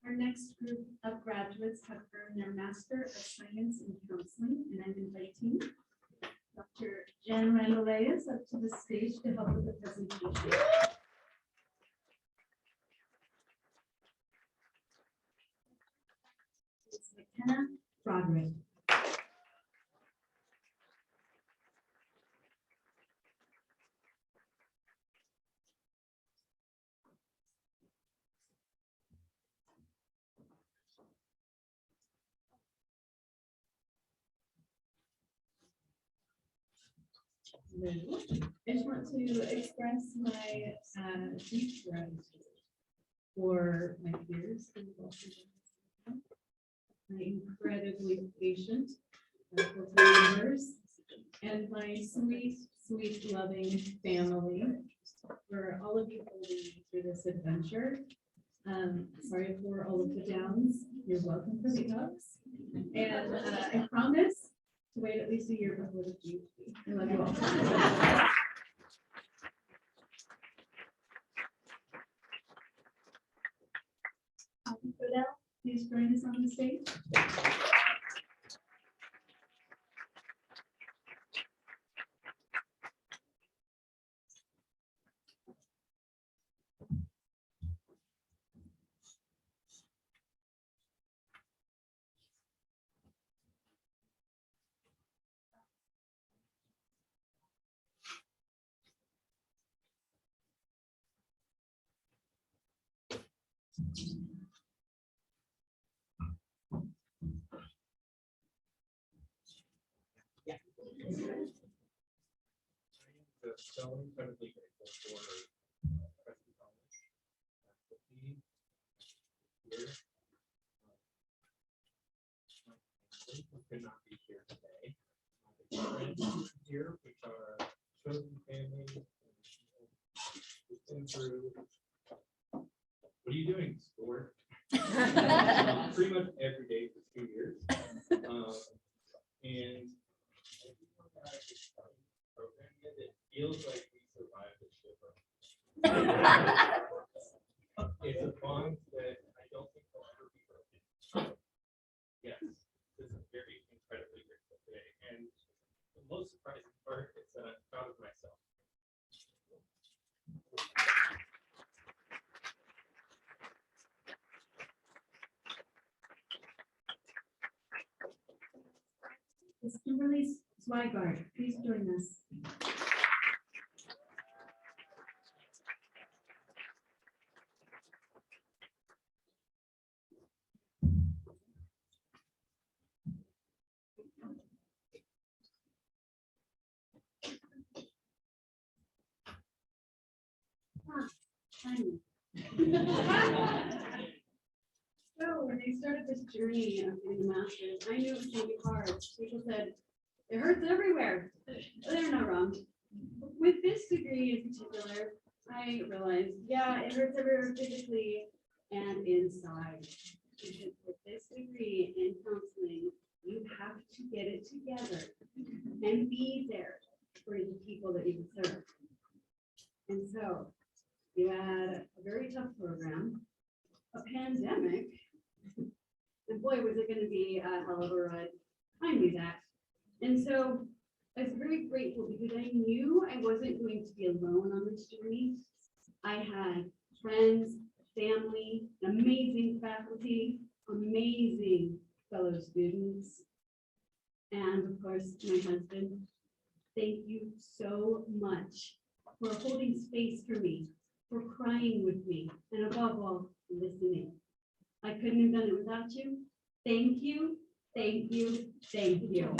Our next group of graduates have earned their Master of Science in Counseling, and I'm inviting Dr. Jen Randall-Reyes up to the stage to help with the presentation. It's McKenna Broderick. I just want to express my deep gratitude for my peers who have also been my incredibly patient faculty members, and my sweet, sweet, loving family for all of you holding me through this adventure. Sorry for all of the downs. You're welcome for the ups. And I promise to wait at least a year before the P.hD. I love you all. Fidel, please join us on the stage. So incredibly grateful for Prescott College faculty here. My family who could not be here today. My friends here, which are chosen family. Who've been through. What are you doing, sport? Pretty much every day for 2 years. And program it feels like we survived the ship. It's a bond that I don't think will ever be broken. Yes, this is very incredibly grateful today. And the most surprising part is that I'm proud of myself. Ms. Kimberly Swigart, please join us. Tiny. So when they started this journey of getting the master's, I knew it was going to be hard. People said, it hurts everywhere. They're not wrong. With this degree in particular, I realized, yeah, it hurts everywhere physically and inside. Because with this degree in counseling, you have to get it together and be there for the people that you serve. And so you had a very tough program, a pandemic, and boy, was it going to be a hell of a ride. I knew that. And so I was very grateful because I knew I wasn't going to be alone on this journey. I had friends, family, amazing faculty, amazing fellow students, and of course, my husband. Thank you so much for holding space for me, for crying with me, and above all, listening. I couldn't have done it without you. Thank you, thank you, thank you.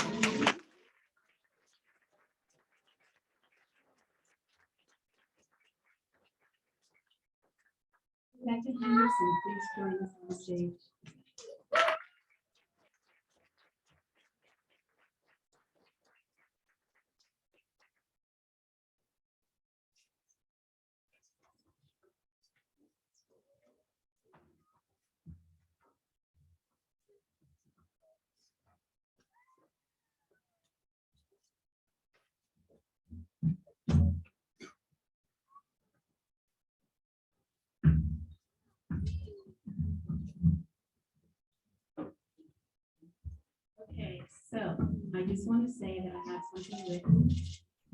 Rebecca Henderson, please join us on stage. Okay, so I just want to say that I have something written,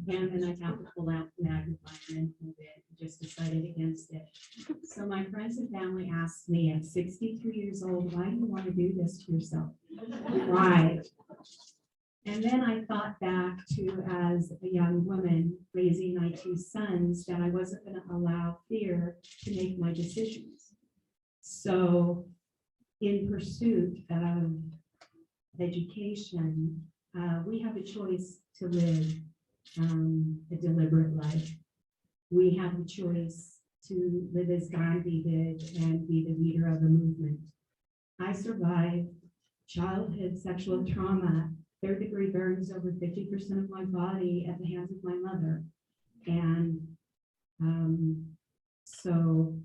and then I have to pull out the magnifier and move it. I just decided against it. So my friends and family asked me at 63 years old, why do you want to do this to yourself? Why? And then I thought back to, as a young woman raising my two sons, that I wasn't going to allow fear to make my decisions. So in pursuit of education, we have a choice to live a deliberate life. We have a choice to live as Gandhi did and be the leader of a movement. I survived childhood sexual trauma, third-degree burns over 50% of my body at the hands of my mother. And so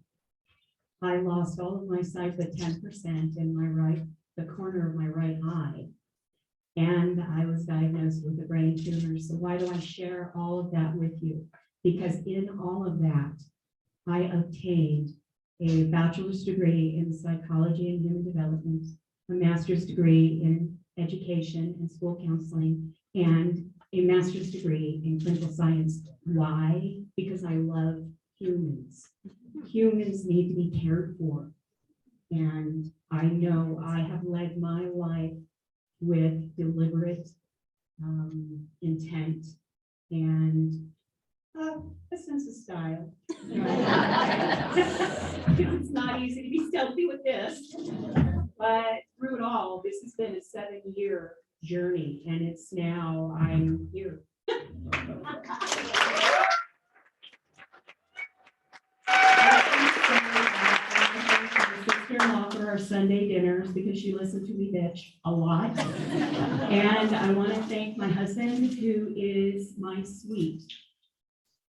I lost all of my sight but 10% in my right, the corner of my right eye. And I was diagnosed with a brain tumor. So why do I share all of that with you? Because in all of that, I obtained a bachelor's degree in psychology and human development, a master's degree in education and school counseling, and a master's degree in clinical science. Why? Because I love humans. Humans need to be cared for. And I know I have led my life with deliberate intent and a sense of style. It's not easy to be stealthy with this, but through it all, this has been a 7-year journey, and it's now I'm here. Sister-in-law for our Sunday dinners because she listened to me bitch a lot. And I want to thank my husband, who is my sweet.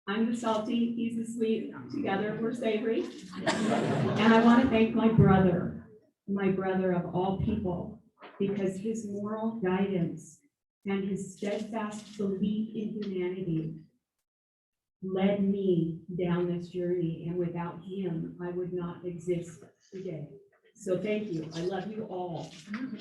I'm the salty, he's the sweet. Together we're savory. And I want to thank my brother of all people, because his moral guidance and his steadfast belief in humanity led me down this journey, and without him, I would not exist today. So thank you. I love you all. I'd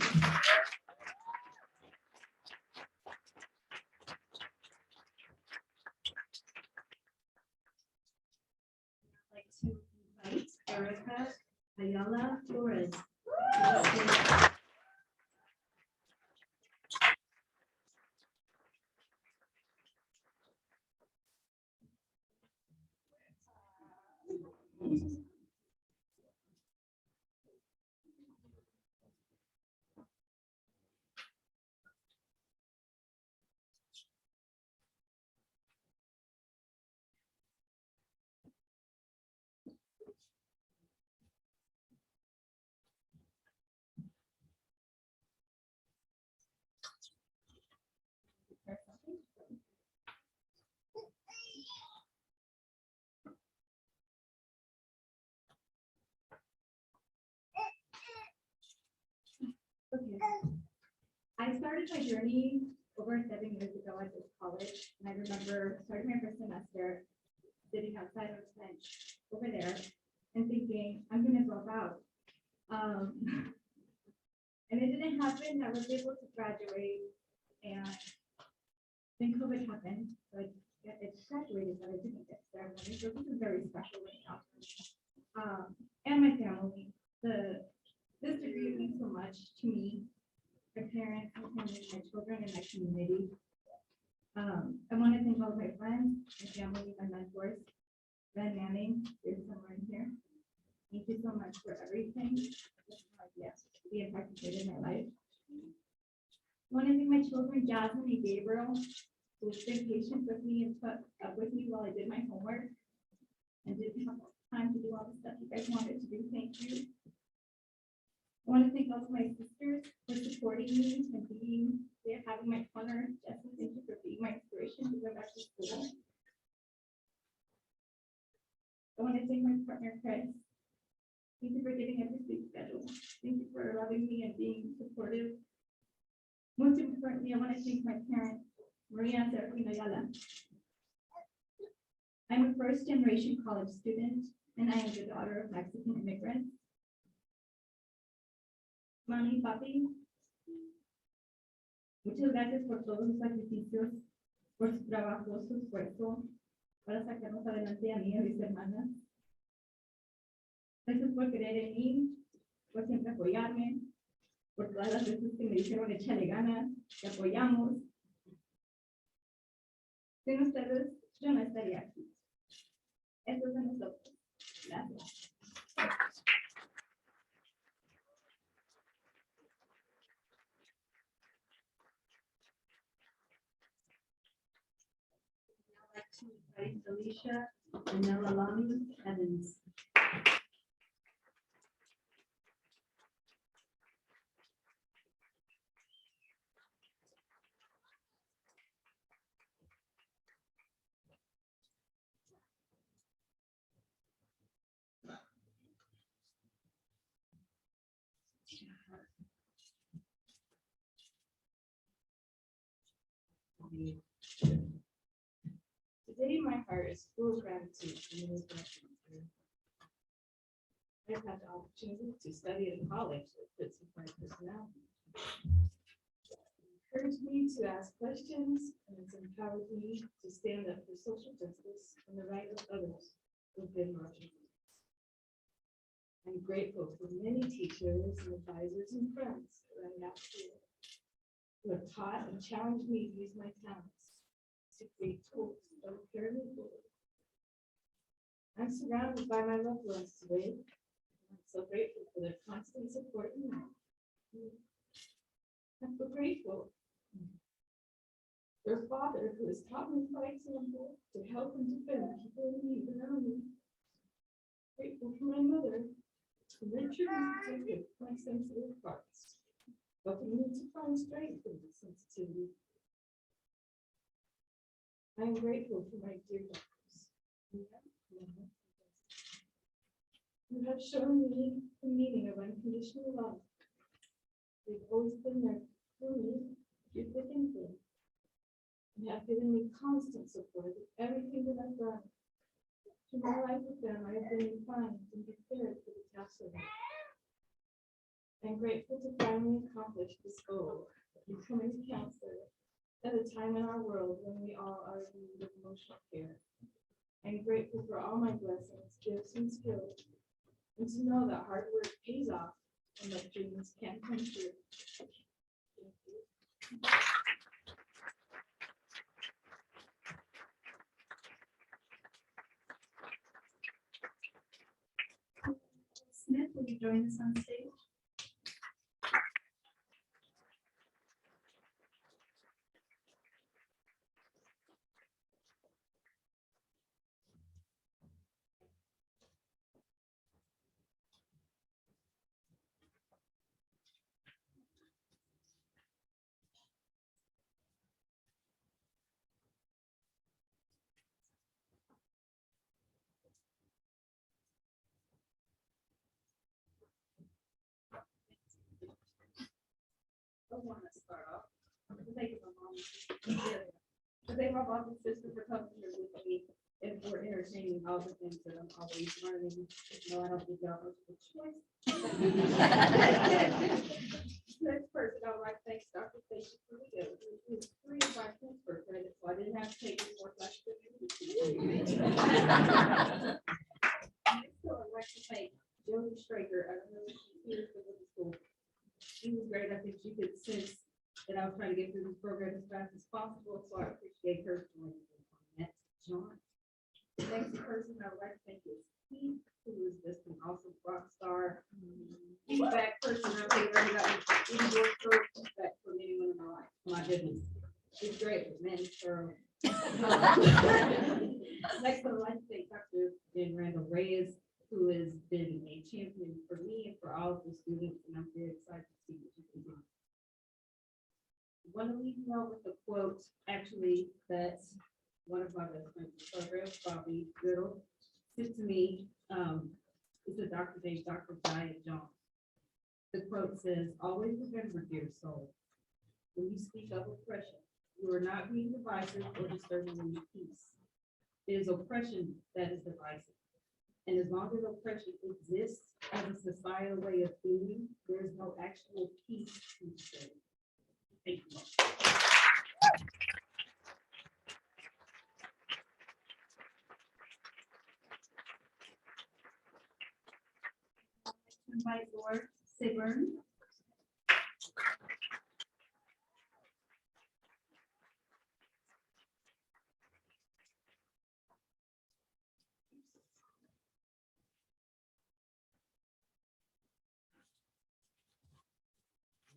like to invite Erica Ayala Flores. Okay. I started my journey over 7 years ago at this college, and I remember starting my first semester, sitting outside on the bench over there and thinking, I'm gonna drop out. And it didn't happen. I was able to graduate, and then COVID happened. So I graduated, but I didn't get ceremony. So this is very special right now for me. And my family. This degree means so much to me, my parents, my family, my children, and my community. I want to thank all of my friends, my family, my mentors. Ben Manning is somewhere in here. Thank you so much for everything. Yes, the impact you made in my life. I want to thank my children, Jasmine and Gabriel, who've been patient with me and put up with me while I did my homework and didn't have time to do all the stuff you guys wanted to do. Thank you. I want to thank also my sisters for supporting me and being there, having my corner. Jasmine, thank you for being my inspiration to go back to school. I want to thank my partner, Chris. Thank you for getting every sleep schedule. Thank you for loving me and being supportive. Most importantly, I want to thank my parents, Maria and Serafina Ayala. I'm a first-generation college student, and I am the daughter of Mexican immigrants. Mami, papi, muchas gracias por todos sus sacrificios, por su trabajo, su esfuerzo, para sacarnos adelante a mí y a mis hermanas. Gracias por creer en mí, por siempre apoyarme, por todas las veces que me dijeron échale ganas, te apoyamos. Sin ustedes, yo no estaría aquí. Esto es de nosotros. Gracias. I'd like to invite Alicia and Nelalani Evans. Today, my heart is full of gratitude for you. I've had the opportunity to study at a college that fits with my personality. It encouraged me to ask questions, and it's empowered me to stand up for social justice and the right of others who've been marginalized. I'm grateful for many teachers and advisors and friends that I have here who have taught and challenged me to use my talents to create tools that will carry me forward. I'm surrounded by my loved ones today. I'm so grateful for their constant support and love. I'm so grateful for a father who has taught me by example to help and defend people in need around me. Grateful for my mother who nurtured and protected my sensitive parts, helping me to find strength in this sensitivity. I am grateful for my dear doctors. You have shown me the meaning of unconditional love. They've always been there for me, through thick and thin. and have given me constant support in everything that I've done. Through my life with them, I have been inclined and prepared for the task ahead. I'm grateful to finally accomplish this goal of becoming a counselor at a time in our world when we all are in need of emotional care. I'm grateful for all my blessings, gifts, and skills, and to know that hard work pays off and that dreams can come true. Thank you. Smith, will you join us on stage? I want to start off. Thank my mom. Thank my mom and sister for coming here with me and for entertaining all the things that I'm always learning. No, I don't think y'all have a choice. Next person, I'd like to thank Dr. Stacy for the gift. It was 3 of my transfer credits, so I didn't have to take any more classes. So I'd like to thank Jody Straker. I don't know if she's here for the school. She was great. I think she could sense that I was trying to get through this program as fast as possible, so I appreciate her for that. John. The next person I would like to thank is Keith, who is just an awesome rock star. Feedback person. I think I got even more feedback from anyone in my life. My goodness. It's great, but man, it's thorough. Next, I would like to thank Dr. Jen Randall Reyes, who has been a champion for me and for all of the students, and I'm very excited to see what you can do. I want to leave you all with a quote, actually, that one of my best friends in the program, Bobby Riddle, sent to me. It's a doctor named Dr. Diane Jones. The quote says, "Always remember, dear soul, when you speak of oppression, you are not being divisive or disturbing any peace. It is oppression that is divisive. And as long as oppression exists as a societal way of being, there is no actual peace to be said." Thank you. Invite Lord Sigburn.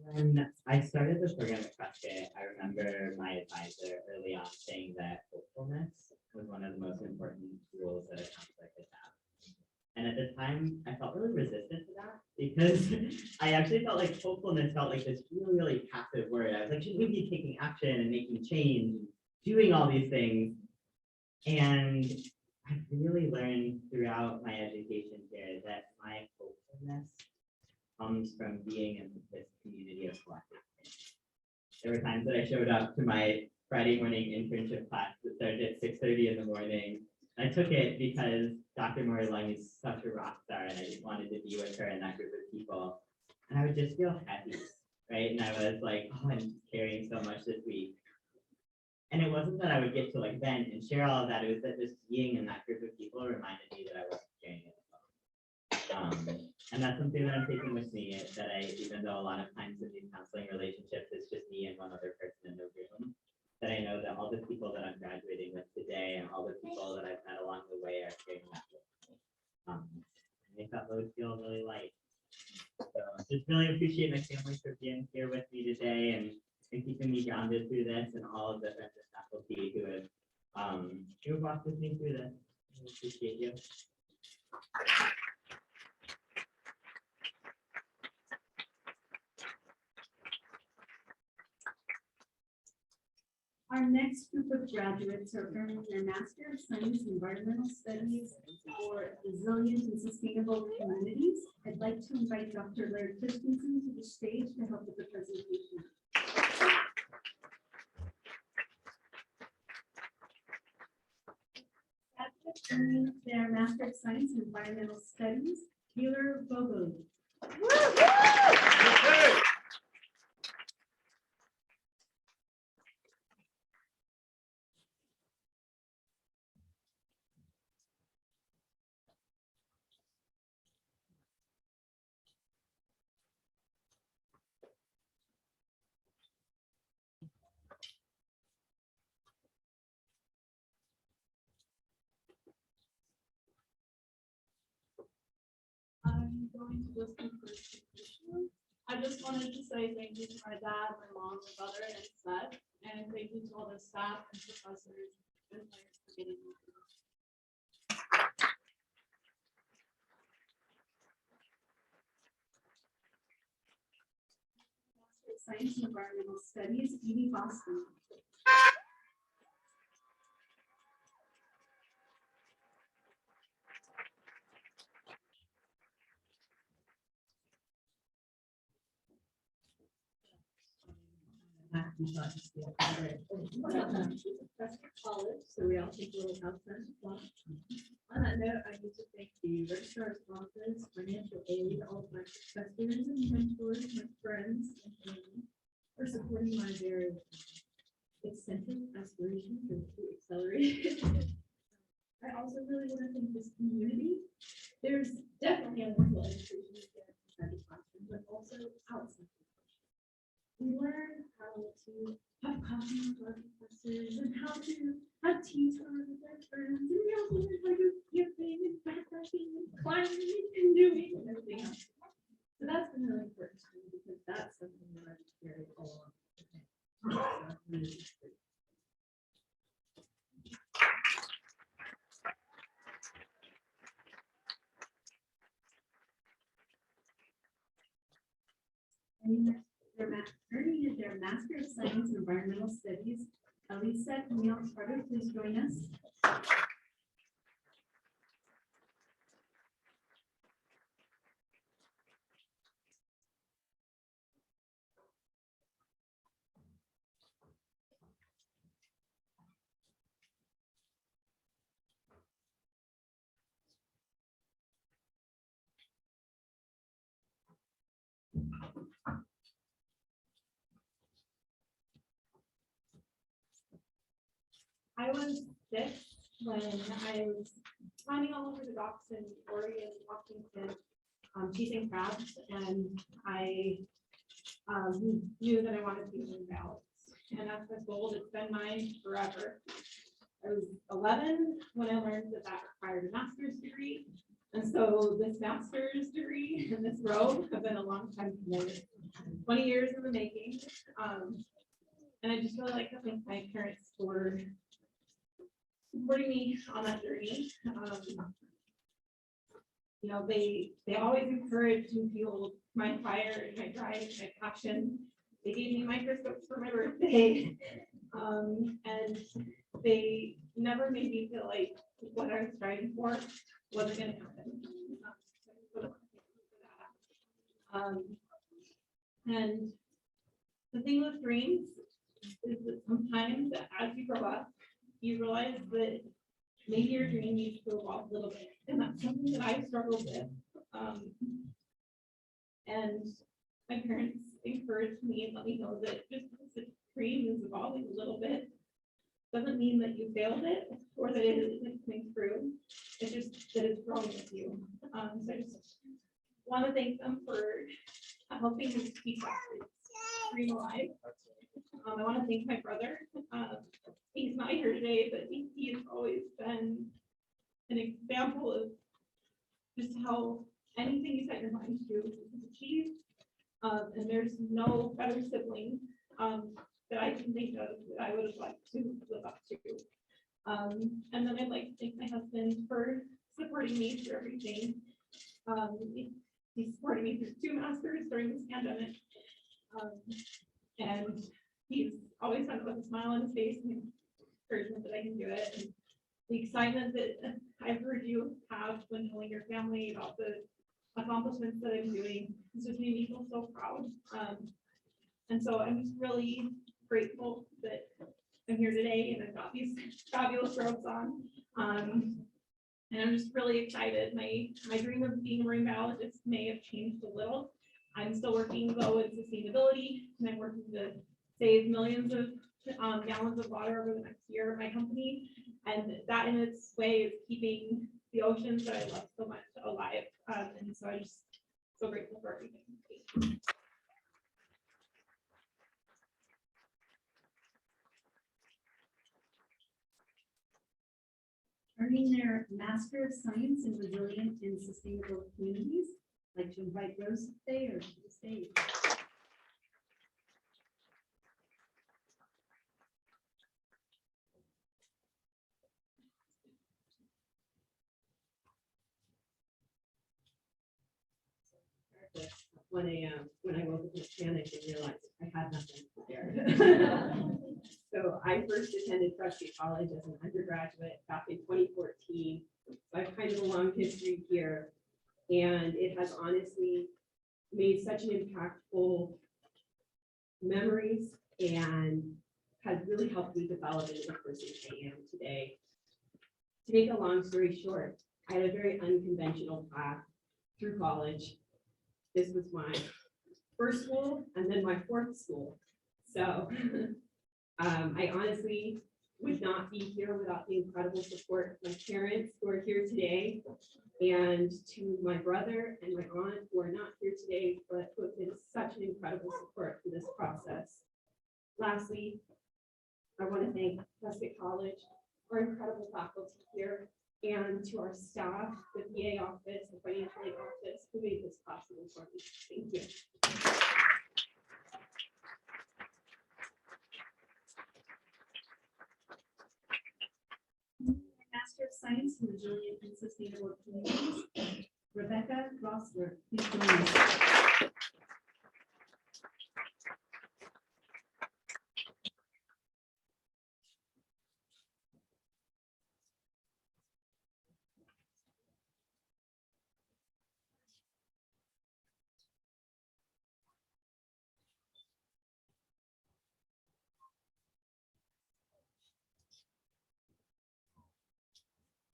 When I started the program at Prescott, I remember my advisor early on saying that hopefulness was one of the most important rules that a counselor could have. And at the time, I felt really resistant to that because I actually felt like hopefulness felt like this really, really passive word. I was like, should we be taking action and making change, doing all these things? And I really learned throughout my education here that my hopefulness comes from being in this community of collective things. There were times that I showed up to my Friday morning internship class that started at 6:30 in the morning. I took it because Dr. Morilung is such a rock star and I just wanted to be with her and that group of people. And I would just feel heavy, right? And I was like, oh, I'm carrying so much this week. And it wasn't that I would get to like vent and share all of that. It was that just being in that group of people reminded me that I wasn't carrying it alone. And that's something that I'm taking with me, that even though a lot of times in these counseling relationships, it's just me and one other person in the room, that I know that all the people that I'm graduating with today and all the people that I've met along the way are carrying that with me. Make that load feel really light. So just really appreciate my family for being here with me today and keeping me grounded through this, and all of the friends and faculty who have walked with me through this. I appreciate you. Our next group of graduates are earning their Master of Science in Environmental Studies for Resilient and Sustainable Communities. I'd like to invite Dr. Larry Christensen to the stage to help with the presentation. earning their Master of Science in Environmental Studies, Taylor Bogo. I'm going to listen first. I just wanted to say thank you to my dad, my mom, my brother, and Seth, and thank you to all the staff and professors and players for getting me through. Master of Science in Environmental Studies, UW Boston. Prescott College, so we all take a little outside lunch. On that note, I need to thank the registrar's office, financial aid, all of my professors and mentors, my friends, and family for supporting my very eccentric aspirations and to accelerate. I also really want to thank this community. There's definitely a wonderful education inside the classroom, but also outside. We learn how to have coffee with our professors and how to have tea time with our friends. And we also learn how to giving and backpacking and climbing and canoeing and everything else. So that's been really important to me because that's something that I've carried along. So that's really great. Earning their Master of Science in Environmental Studies, Elisa Camille Carter, please join us. I was 6 when I was climbing all over the docks in Oregon, Washington, chasing crabs, and I knew that I wanted to be in balance. And that's my goal. It's been mine forever. I was 11 when I learned that that required a master's degree. And so this master's degree and this road have been a long time committed, 20 years in the making. And I just really like to thank my parents for supporting me on that journey. You know, they always encouraged and fueled my fire and my drive, my passion. They gave me microscopes for my birthday. And they never made me feel like what I was striving for wasn't going to happen. And the thing with dreams is that sometimes as you grow up, you realize that maybe your dream needs to evolve a little bit. And that's something that I struggled with. And my parents encouraged me and let me know that just because the dream is evolving a little bit doesn't mean that you failed it or that it isn't coming through. It's just that it's growing with you. So I just want to thank them for helping me keep that dream alive. I want to thank my brother. He's not here today, but he has always been an example of just how anything you set your mind to is achieved. And there's no better sibling that I can think of that I would have liked to live up to. And then I'd like to thank my husband for supporting me through everything. He supported me through 2 masters during this pandemic. And he's always done it with a smile on his face and encouragement that I can do it. And the excitement that I've heard you have when telling your family about the accomplishments that I'm doing has just made me feel so proud. And so I'm just really grateful that I'm here today and I've got these fabulous robes on. And I'm just really excited. My dream of being a marine biologist may have changed a little. I'm still working though in sustainability, and I'm working to save millions of gallons of water over the next year of my company. And that in its way is keeping the oceans that I love so much alive. And so I'm just so grateful for everything. Earning their Master of Science in Resilient and Sustainable Communities. I'd like to invite Rose to stay or to the stage. At 1 a.m. when I woke up in a panic and realized I had nothing prepared. So I first attended Prescott College as an undergraduate back in 2014. So I have kind of a long history here, and it has honestly made such an impactful memories and has really helped me develop into the person I am today. To make a long story short, I had a very unconventional path through college. This was my first school and then my fourth school. So I honestly would not be here without the incredible support of my parents who are here today, and to my brother and my aunt who are not here today, but who have been such an incredible support for this process. Lastly, I want to thank Prescott College, our incredible faculty here, and to our staff, the VA office, the financial aid office, who made this possible for me. Thank you. Master of Science in Resilient and Sustainable Communities, Rebecca Rossler. Please join us.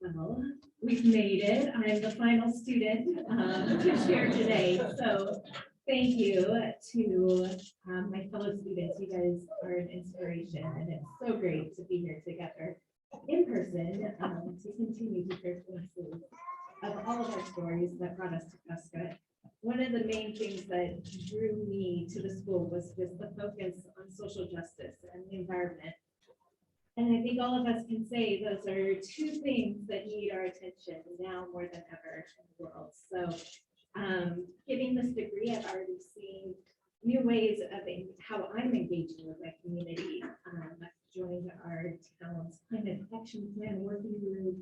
Well, we've made it. I am the final student to share today. So thank you to my fellow students. You guys are an inspiration, and it's so great to be here together in person to continue to share glimpses of all of our stories that brought us to Prescott. One of the main things that drew me to the school was just the focus on social justice and the environment. And I think all of us can say those are two things that need our attention now more than ever in the world. So getting this degree, I've already seen new ways of how I'm engaging with my community. I've joined our town's climate action plan working group.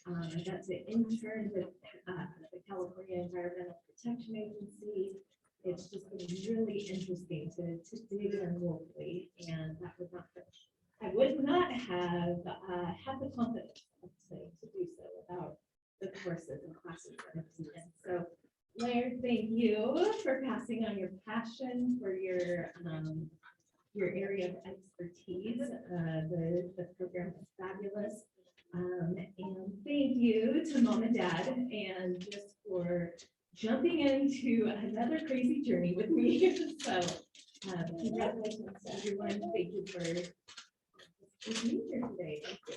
I got to intern with the California Environmental Protection Agency. It's just been really interesting to dig in locally, and that would not I would not have had the confidence, I'd say, to do so without the courses and classes that I've taken. So, Laird, thank you for passing on your passion for your area of expertise. The program is fabulous. And thank you to Mom and Dad, and just for jumping into another crazy journey with me. So, congratulations to everyone. Thank you for being here today. Thank you.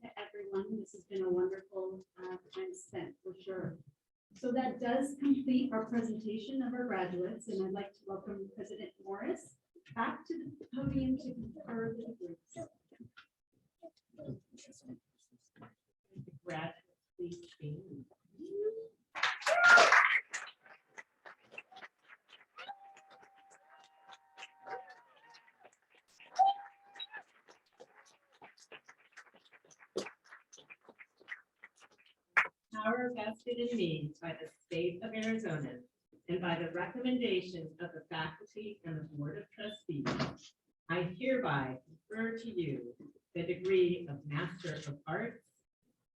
To everyone, this has been a wonderful time spent for sure. So that does complete our presentation of our graduates, and I'd like to welcome President Morris back to the podium to confer the degrees. Graduates, please stand. Power vested in me by the state of Arizona and by the recommendations of the faculty and the board of trustees, I hereby confer to you the degree of Master of Arts,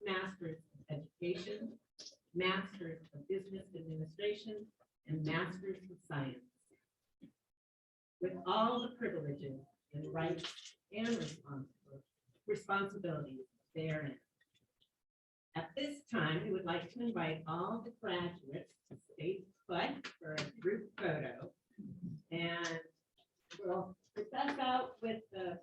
Master of Education, Master of Business Administration, and Master of Science. with all the privileges and rights and responsibilities therein. At this time, we would like to invite all the graduates to stay put for a group photo. And we'll put that out with the